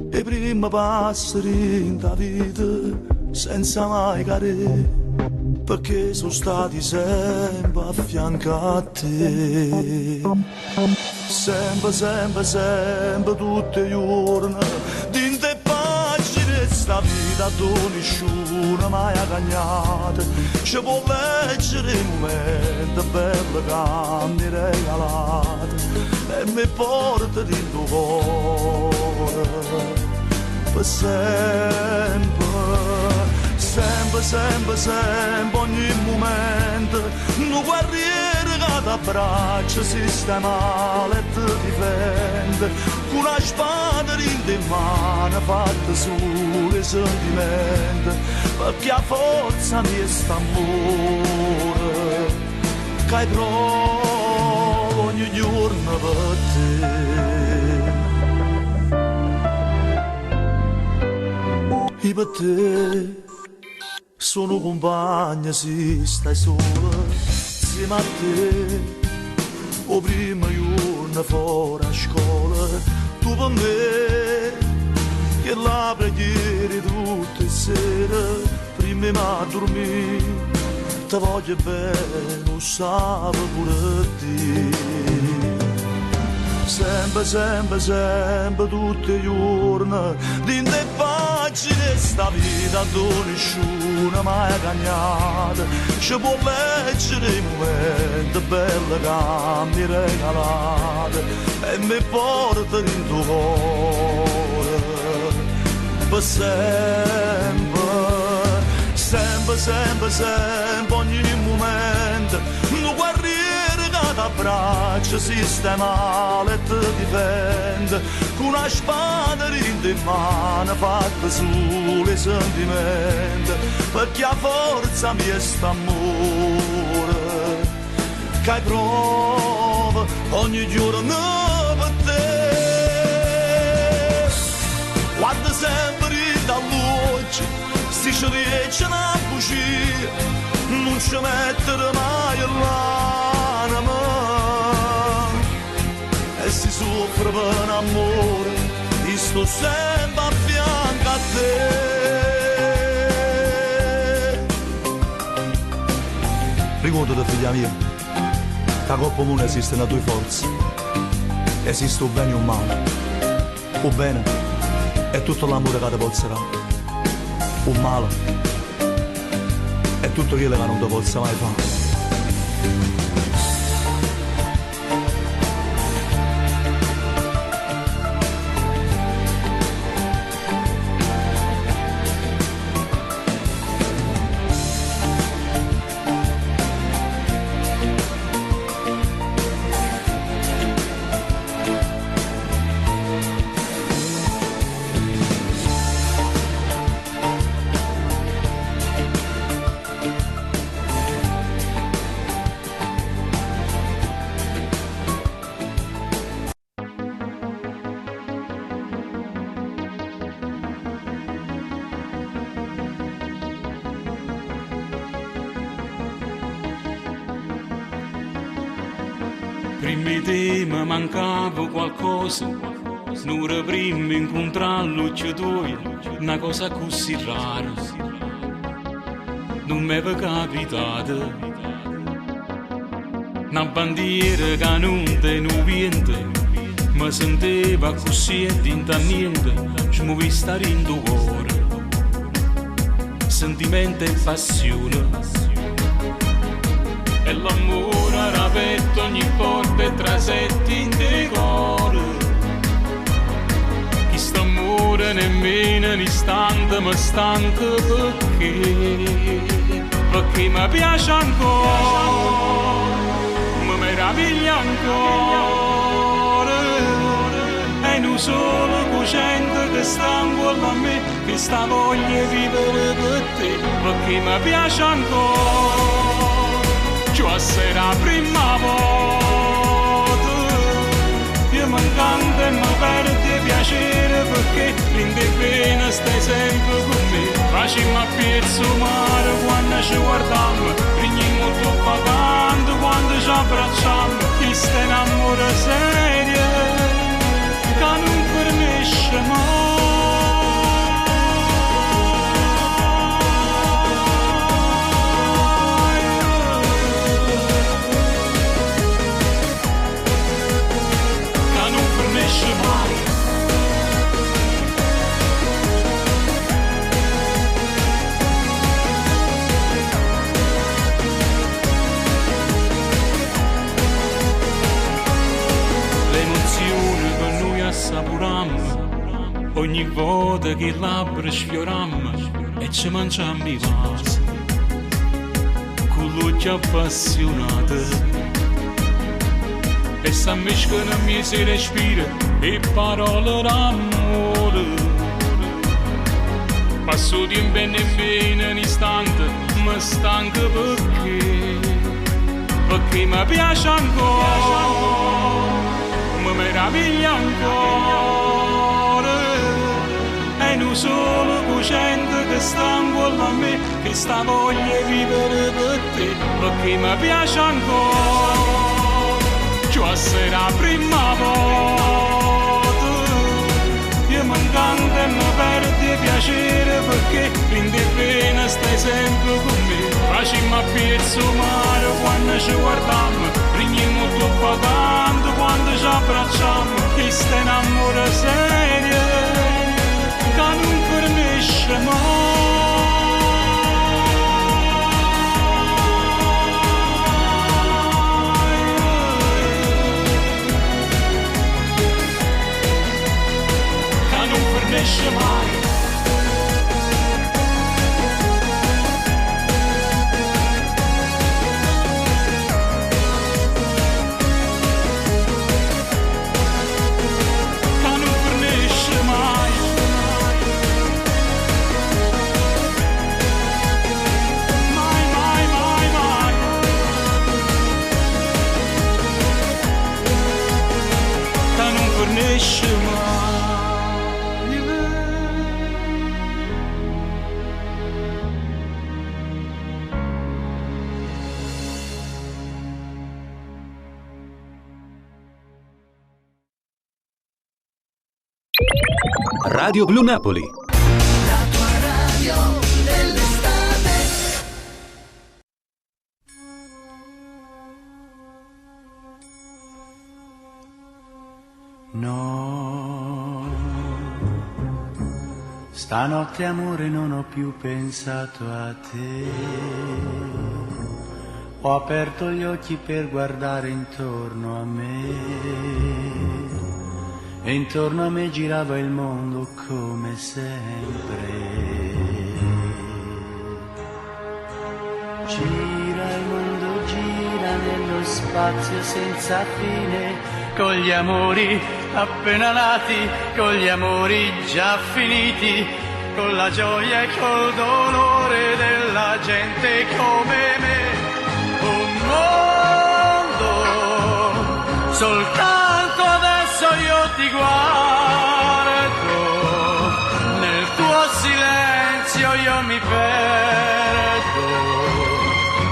[SPEAKER 12] e prima passeri in da vita senza mai cadere, perché sono stati sempre a fianco a te, sempre, sempre, sempre, tutti i giorni, di te sta vita tu nessuno mai ha cagnato, ci può leggere i momenti belli che mi regalate e mi porta in tuo cuore per sempre, sempre, sempre, sempre, ogni momento un guerriero che ti abbraccia, sistema e ti difende con la spada in mano fatta solo sentimenti, perché a forza di st'amore che hai provo ogni giorno per te. E per te sono compagna se stai sola, insieme a te o prima giorno fuori a scuola, tu per me che la preghiera tutte le sere prima ma dormire ti voglio bene, lo sape pure te, sempre, sempre, sempre, tutti i giorni di te pagine sta vita tu nessuno mai cagnata, ci può leggere i momenti belli che mi regalate e mi porta in tuo cuore per sempre, sempre, sempre, sempre, ogni momento un guerriero che ti abbraccia, sistema e ti difende con una spada in mano fatta solo i sentimenti, perché a forza mia sta amore che prova ogni giorno per te. Guarda sempre da luce, si ci riescono a bugie, non ci mettere mai l'anima, e si soffre per amore, e sto sempre a fianco a te. Ricordati, figlia mia, che la Coppa Mondo esiste nelle due forze, esiste un bene e un male. Il bene è tutto l'amore che ti pozzerà, il male è tutto quello che non ti possa mai fare.
[SPEAKER 15] Prima di me mancava qualcosa, non prima incontrarlo c'è due, una cosa così rara, non mi è capitata. Una bandiera che non teneva niente, mi sentiva così e dinta niente, ci muovi stare in tuo cuore, sentimento e passione. E l'amore era aperto ogni porta e trasetti in decoro. Chi sta amore nemmeno un istante mi stanca perché mi piace ancora, mi meraviglia ancora. E non solo cosciente che sta ancora a me, che sta voglia di vivere per te, perché mi piace ancora. Cioè sarà prima volta, io mi incanta e mi perde piacere, perché rinde bene stai sempre con me. Facciamo a piezzo mare quando ci guardiamo, prendiamo tutto pagando quando ci abbracciamo. Questo è un amore serio che non finisce mai. Ogni volta che labbra sfiorammo e ci mangiamo i vasi, con l'occhi appassionati, e si ammiscono a me si respira e parole d'amore. Passo tempo e nemmeno un istante mi stanca perché mi piace ancora, mi meraviglia ancora. E non solo cosciente che sta ancora a me, che sta voglia di vivere per te, perché mi piace ancora. Cioè sarà prima volta, io mi incanta e mi perde piacere, perché rinde bene stai sempre con me. Facciamo a piezzo mare quando ci guardiamo, prendiamo tutto pagando quando ci abbracciamo. Questo è un amore serio che non finisce mai. Che non finisce mai. Che non
[SPEAKER 5] Radio Blu Napoli.
[SPEAKER 3] La tua radio dell'estate.
[SPEAKER 16] No, stanotte amore non ho più pensato a te. Ho aperto gli occhi per guardare intorno a me. E intorno a me girava il mondo come sempre. Gira il mondo, gira nello spazio senza fine, con gli amori appena nati, con gli amori già finiti, con la gioia e col dolore della gente come me. Un mondo soltanto adesso io ti guardo, nel tuo silenzio io mi perdo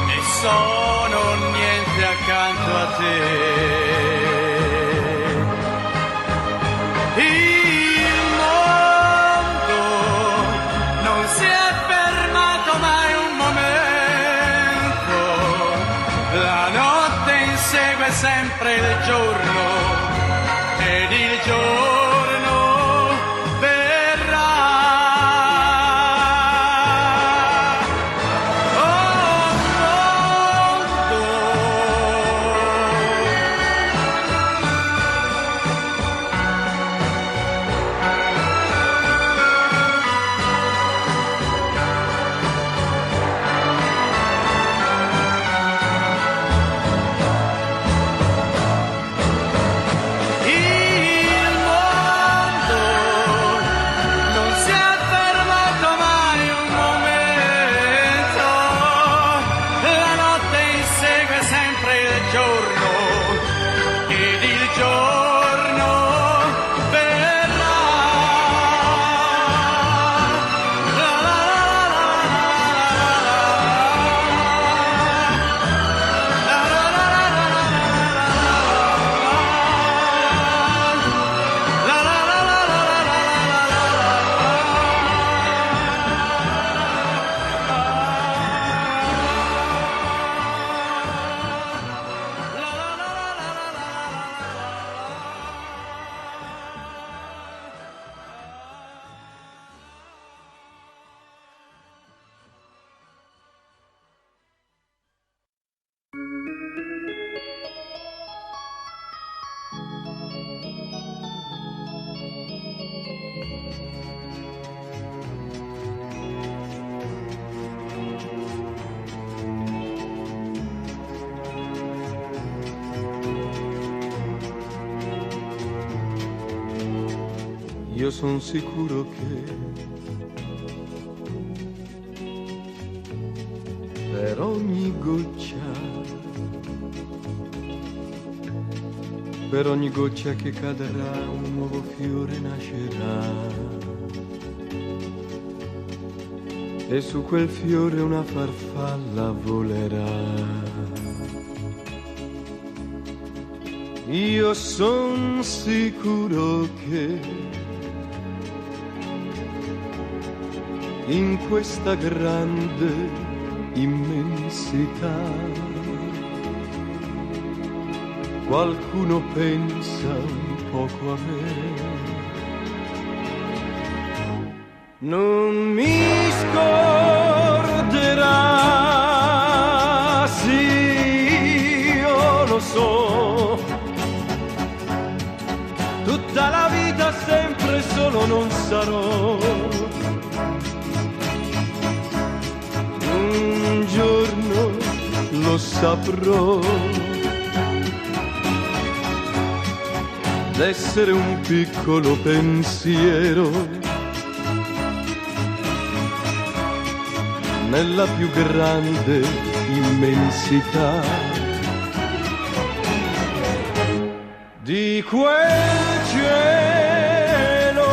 [SPEAKER 16] e sono niente accanto a te. Il mondo non si è fermato mai un momento, la notte insegue sempre il giorno ed il giorno verrà. Oh mondo,
[SPEAKER 17] io son sicuro che per ogni goccia che cadrà un nuovo fiore nascerà e su quel fiore una farfalla volerà. Io son sicuro che in questa grande immensità qualcuno pensa un poco a me. Non mi scorderà, sì, io lo so, tutta la vita sempre solo non sarò. Un giorno lo saprò d'essere un piccolo pensiero nella più grande immensità di quel cielo.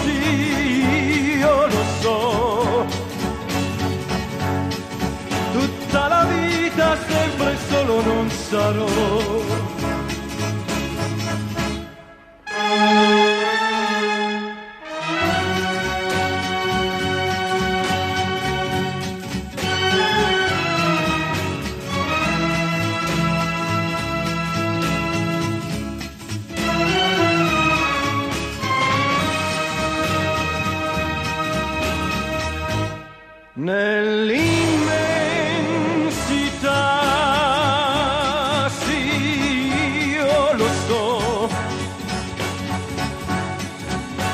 [SPEAKER 17] Sì, io lo so, tutta la vita sempre solo non sarò. Nell'immensità, sì, io lo so,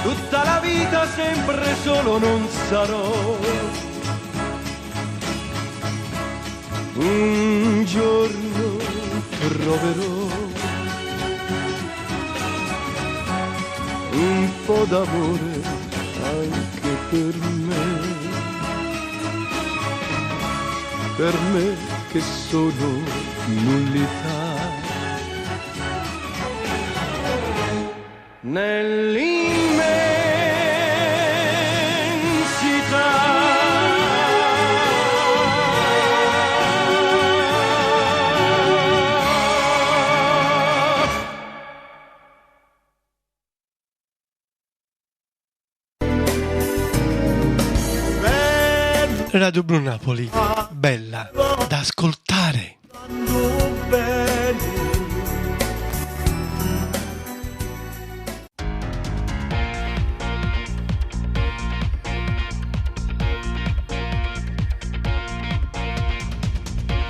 [SPEAKER 17] tutta la vita sempre solo non sarò. Un giorno troverò un po' d'amore anche per me che sono nullità. Nell'immensità.
[SPEAKER 11] Radio Blu Napoli, bella da ascoltare.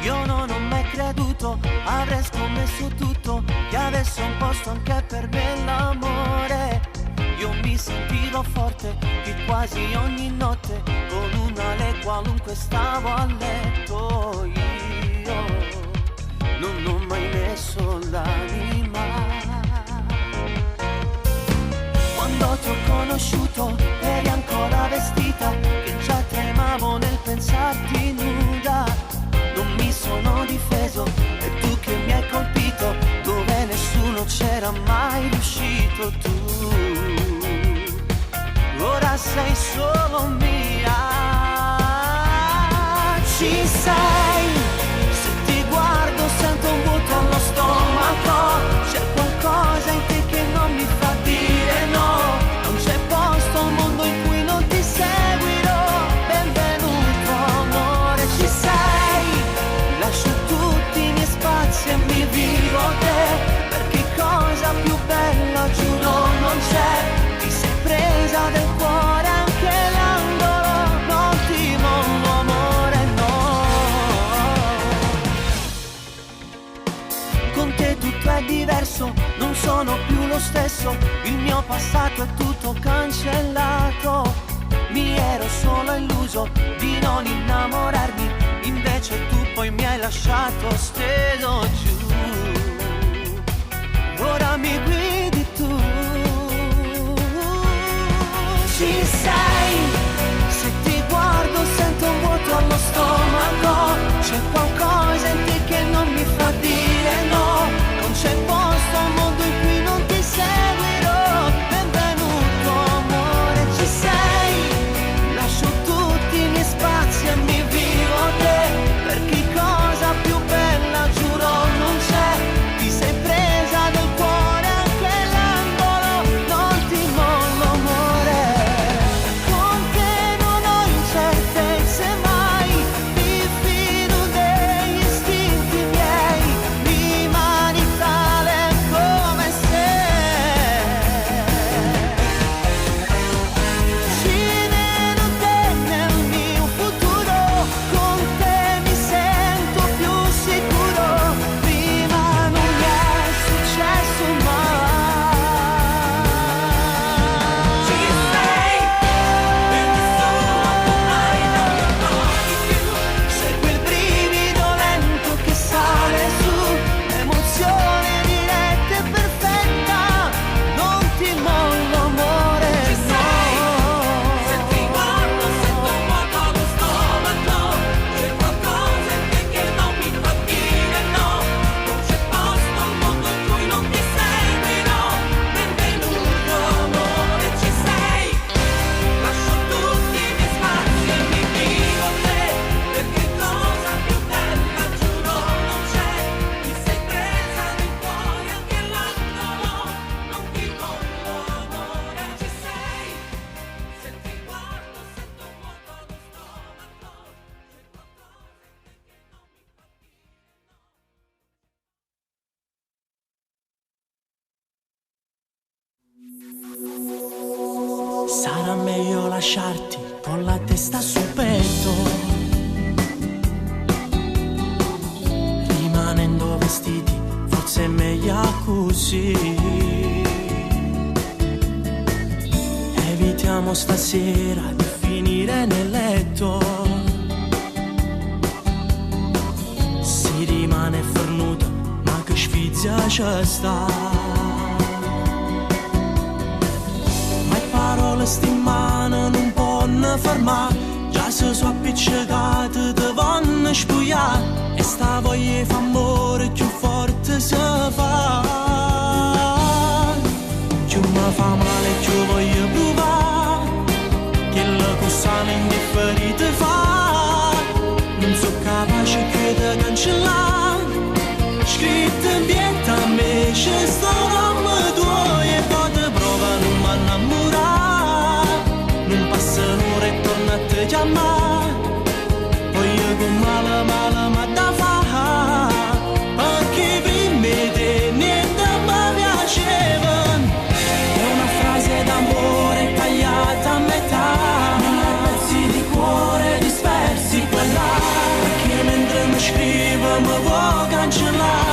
[SPEAKER 18] Io non ho mai creduto, avrei scommesso tutto, che avesse un posto anche per me l'amore. Io mi sentivo forte, che quasi ogni notte con una le qualunque stavo a letto. Io non ho mai messo l'anima. Quando ti ho conosciuto eri ancora vestita, che già tremavo nel pensarti nuda. Non mi sono difeso e tu che mi hai colpito dove nessuno c'era mai riuscito. Tu ora sei solo mia. Ci sei, se ti guardo sento un vuoto allo stomaco. C'è qualcosa in te che non mi fa dire no. Non c'è posto al mondo in cui non ti seguirò. Benvenuto amore, ci sei. Lascio tutti i miei spazi e mi vivo te. Perché cosa più bella giuro non c'è. Presa del cuore anche l'angolo, non ti mollo amore, no. Con te tutto è diverso, non sono più lo stesso, il mio passato è tutto cancellato. Mi ero solo illuso di non innamorarmi, invece tu poi mi hai lasciato steso giù. Ora mi guidi tu. Ci sei, se ti guardo sento un vuoto allo stomaco. C'è qualcosa in te che non mi fa dire no. Non c'è posto al mondo in cui non ti seguirò. Benvenuto amore, ci sei. Lascio tutti i miei spazi e mi vivo te. Perché cosa più bella giuro non c'è. Ti sei presa del cuore anche l'angolo, non ti mollo amore.
[SPEAKER 3] Sarà meglio lasciarti con la testa sul petto, rimanendo vestiti, forse è meglio così. Evitiamo stasera di finire nel letto, si rimane fornuta ma che sfizia c'è sta. Ma le parole sti in mano non possono fermare, già se sono appiccicate te vanno spugliare, e sta voglia fa amore più forte si fa, più mi fa male più voglio provare, che la cosa indifferita fa, non so capace che da cancellare, scritto in pietra a me c'è sto nome tuo, e poi te prova non mi innamorare, non passa un'ora e torna a te chiamare, poi io con male male ma da fa, perché prima di te niente mi piaceva, è una frase d'amore tagliata a metà, pezzi di cuore dispersi qua e là, perché mentre mi scrivo mi vuoi cancellare,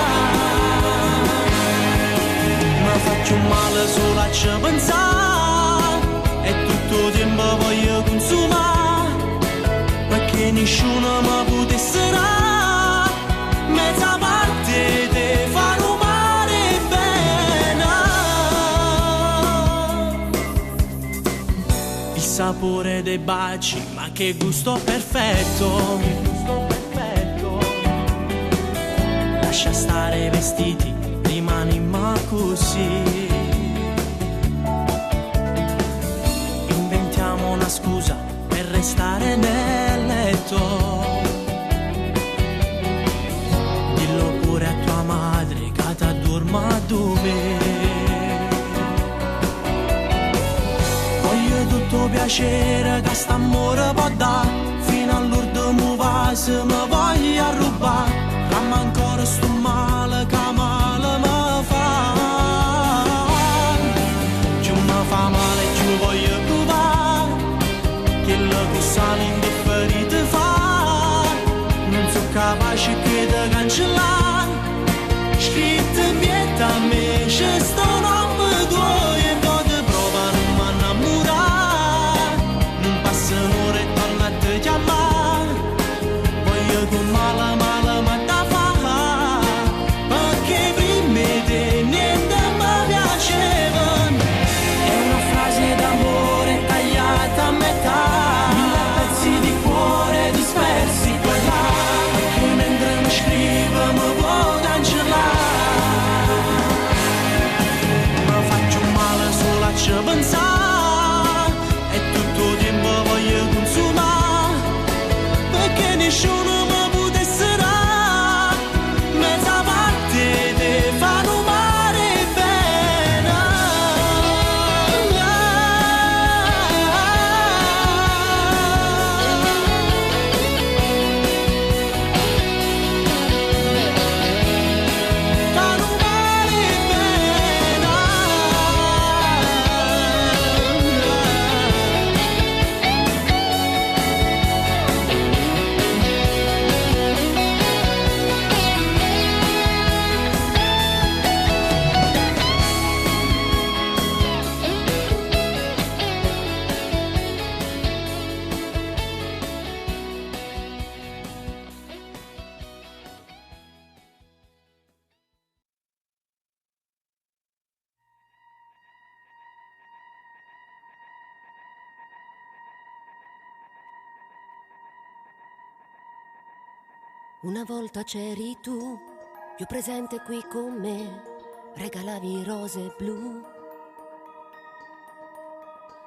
[SPEAKER 3] mi faccio male solo a ci pensare, e tutto il tempo voglio consumare, perché nessuno mi potesse dare mezza parte di far umare bene. Il sapore dei baci, ma che gusto perfetto, lascia stare i vestiti, rimaniamo così, inventiamo una scusa per restare nel letto, dillo pure a tua madre che ti addorma dove, voglio tutto piacere che st'amore può dare, fino all'ultimo vaso mi voglio rubare, ma ancora sto male che male mi fa, più mi fa male più voglio provare, che la cosa indifferita fa, non so capace che da cancellare, scritto in pietra a me c'è sto nome tuo, e poi te prova non mi innamorare, non passa un'ora e torna a te chiamare, voglio con male male ma da fa, perché prima di te niente mi piaceva, è una frase d'amore tagliata a metà, pezzi di cuore dispersi qua e là, perché mentre mi scrivo mi vuoi cancellare, mi faccio male solo a ci pensare, e tutto il tempo voglio consumare, perché nessuno mi potesse dare mezza parte di far umare bene. Far umare bene.
[SPEAKER 19] Una volta c'eri tu, più presente qui con me, regalavi rose blu.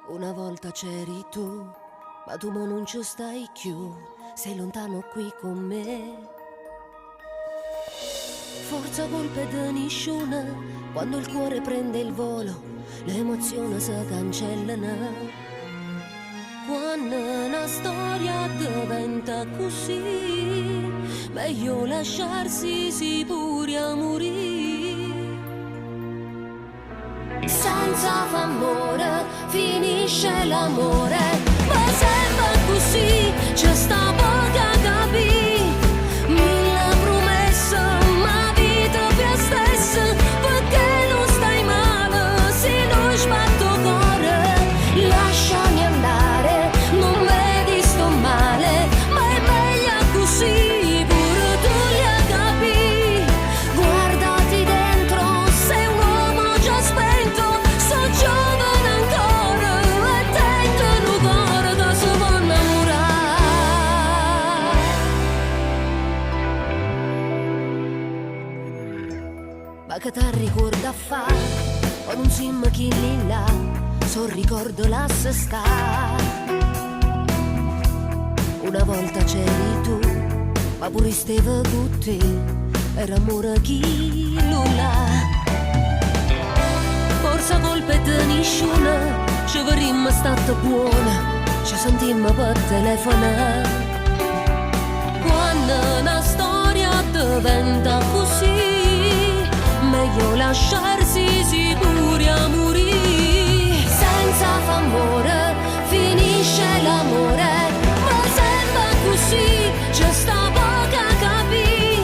[SPEAKER 19] Una volta c'eri tu, ma tu mo non ci stai più, sei lontano qui con me. Forza colpe di nessuno, quando il cuore prende il volo, le emozioni si cancellano. Quando una storia diventa così, meglio lasciarsi si pure a morire. Senza amore finisce l'amore, ma sempre che ti ricorda fa, o non si chi lì là, so ricordo la sta. Una volta c'eri tu, ma pure stava con te, era amore chi là. Forse colpa di nessuno, ci vorremmo stata buona, ci sentimmo per telefonare. Quando una storia diventa così, meglio lasciarsi sicuri a morire. Senza famore finisce l'amore, ma sembra così, c'è sta poca capì.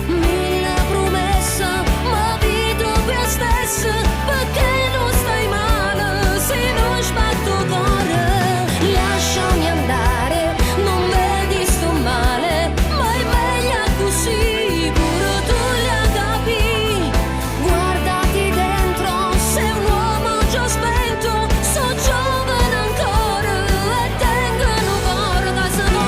[SPEAKER 19] Mille promesse, ma vita per stessa, perché non stai male se non sbatto cuore. Lasciami andare, non vedi sto male, ma è meglio così, pure tu la capi. Guardati dentro, sei un uomo già spento, so giovane ancora e tengo un cuore che se può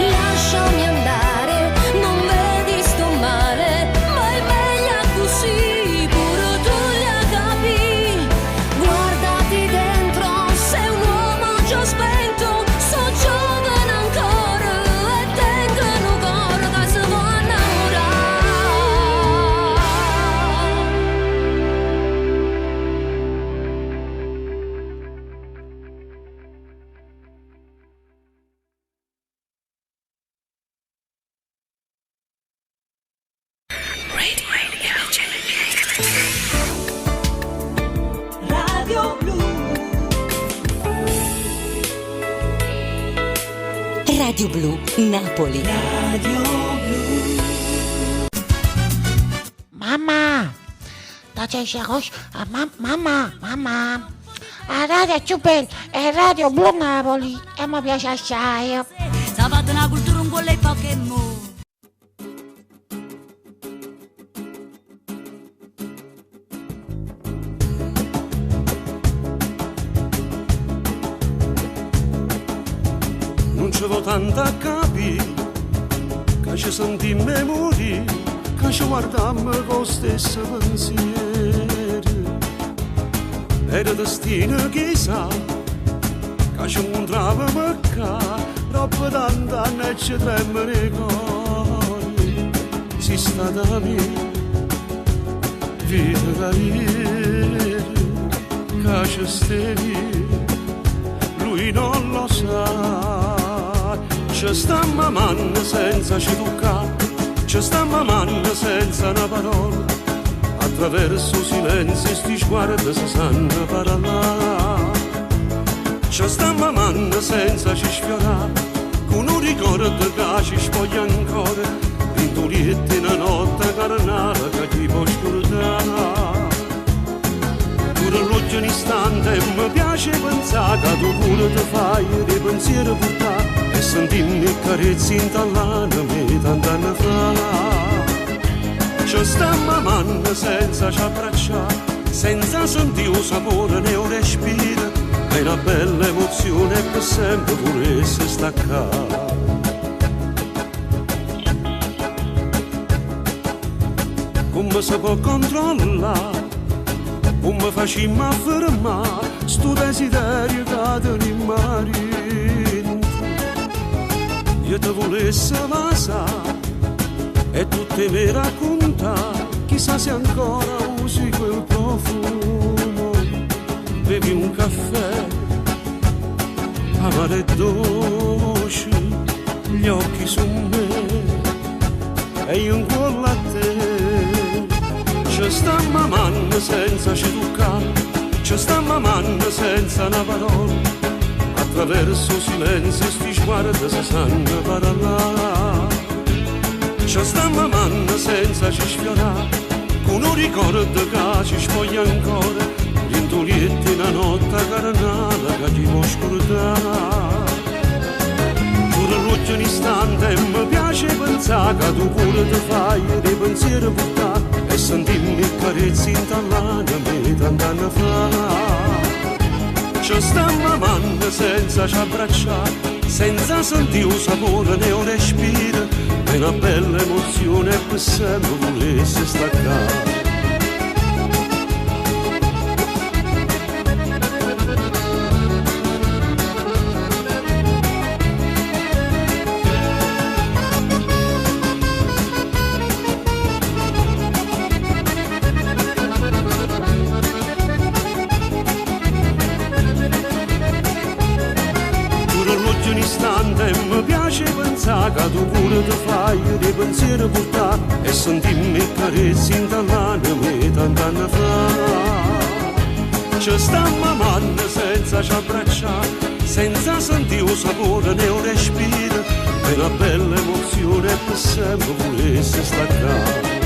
[SPEAKER 19] lasciami andare, non vedi sto male, ma è meglio così, pure tu la capi. Guardati dentro, sei un uomo già spento, so giovane ancora e tengo un cuore che si può
[SPEAKER 13] Radio Blu.
[SPEAKER 2] Radio Blu Napoli.
[SPEAKER 20] Mamma, da c'è mamma. La radio più bella è Radio Blu Napoli e mi piace assai.
[SPEAKER 7] Sapete una cultura un po' le Pokémon.
[SPEAKER 9] Non ci vo tanto a capire, che ci sentimmo morire, che ci guardammo con stesso pensiero. Era destino chissà, che ci incontravamo qua, troppo tanti anni e ci tremano i cuori. Sei stata mia, vita ieri, che ci stevi, lui non lo sa. Ci sta mamando senza ci toccare, ci sta mamando senza una parola. Attraverso silenzio sti sguardi si sanno parlare. Ci sta mamando senza ci sfiorare, con un ricordo che ci spoglia ancora. Rintulietti in una notte carnale che ti può scordare. Pure l'occhio un istante mi piace pensare che tu pure ti fai dei pensieri portare e sentimmi carezzi intallanami tant'anni fa. Ci sta mamando senza ci abbracciare, senza sentire un sapore né un respiro, è una bella emozione per sempre volesse staccare. Come si può controllare, come facciamo a fermare sto desiderio che tenim marito? Io ti volessi lasciare e tu te mi racconta, chissà se ancora usi quel profumo. Bevi un caffè amaro e dolce, gli occhi su me e io in cuore a te. Ci sta mamando senza ci toccare, ci sta mamando senza una parola. Attraverso silenzio sti sguardi si sanno parlare. Ci sta mamando senza ci sfiorare, con un ricordo che ci spoglia ancora. Rintulietti in una notte carnale che ti può scordare. Pure l'occhio un istante mi piace piace pensare che tu pure ti fai dei pensieri buttati e sentirmi carezzi in l'anima tant'anni fa. Ci stiamo amando senza ci abbracciare, senza sentire un sapore né un respiro, è una bella emozione e per sempre volesse staccare. Mi piace pensare che tu pure ti fai dei pensieri portati e sentirmi carezzi in l'anima tant'anni fa. Ci stiamo amando senza ci abbracciare, senza sentire un sapore né un respiro, è una bella emozione e per sempre volesse staccare.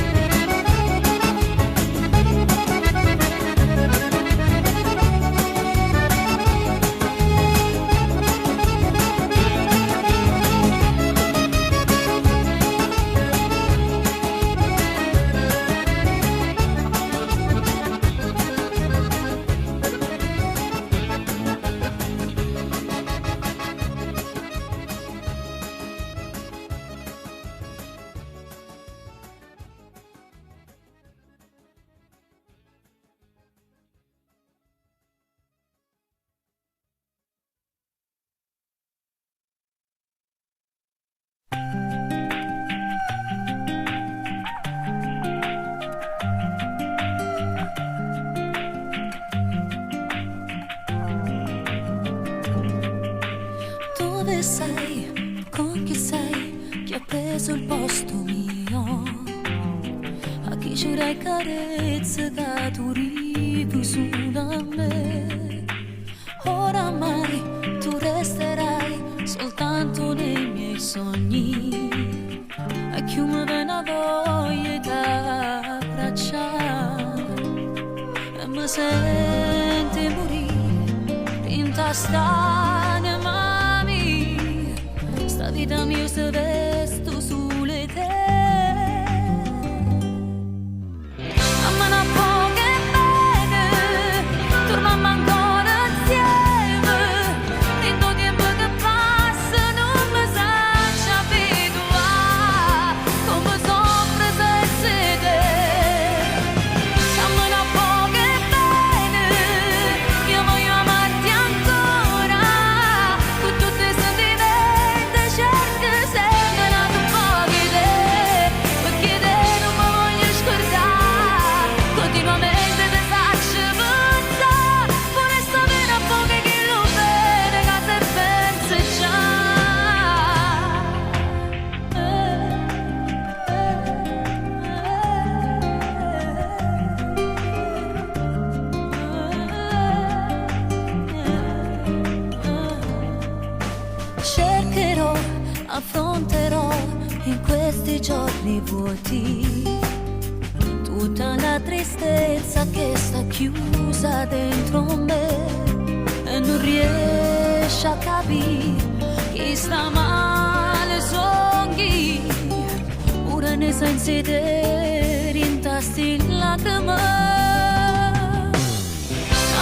[SPEAKER 19] Dove sei? Con chi sei? Chi ha preso il posto mio? A chi giurai carezze che tu ripusi da me? Oramai tu resterai soltanto nei miei sogni, e chi mi viene voglia di abbracciare e mi senti morire in tastane mami, sta vita mia se resto sulle te. Ma non può che bene torniamo ancora insieme, in tutto tempo che passa non mi sacci abituare come soffre senza te. Ma non può che bene io voglio amarti ancora con tutti i sentimenti, cerco sempre un po' di te, perché te non mi voglio scordare, continuamente ti faccio pensare, pure sta pena poche che lo vede che se pensi già. Cercherò, affronterò in questi giorni vuoti tutta la tristezza che sta chiusa dentro me e non riesce a capire chi sta male sogni, pure nei sensi dei rintasti lacrime.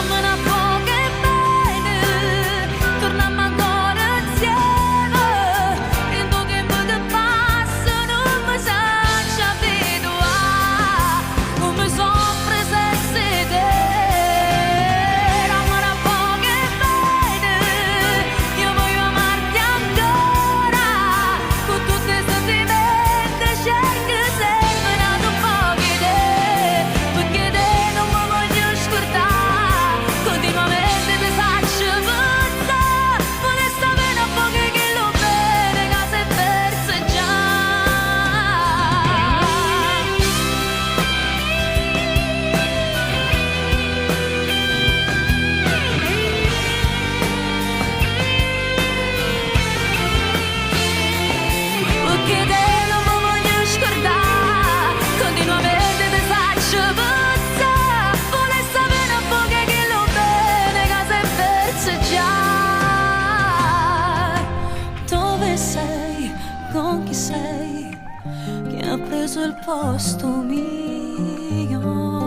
[SPEAKER 19] Ma non può che bene torniamo ancora insieme, in tutto tempo che passa non mi sacci abituare come soffre senza te. Ma non può che bene io voglio amarti ancora con tutti i sentimenti, cerco sempre un po' di te, perché te
[SPEAKER 7] preso il posto mio.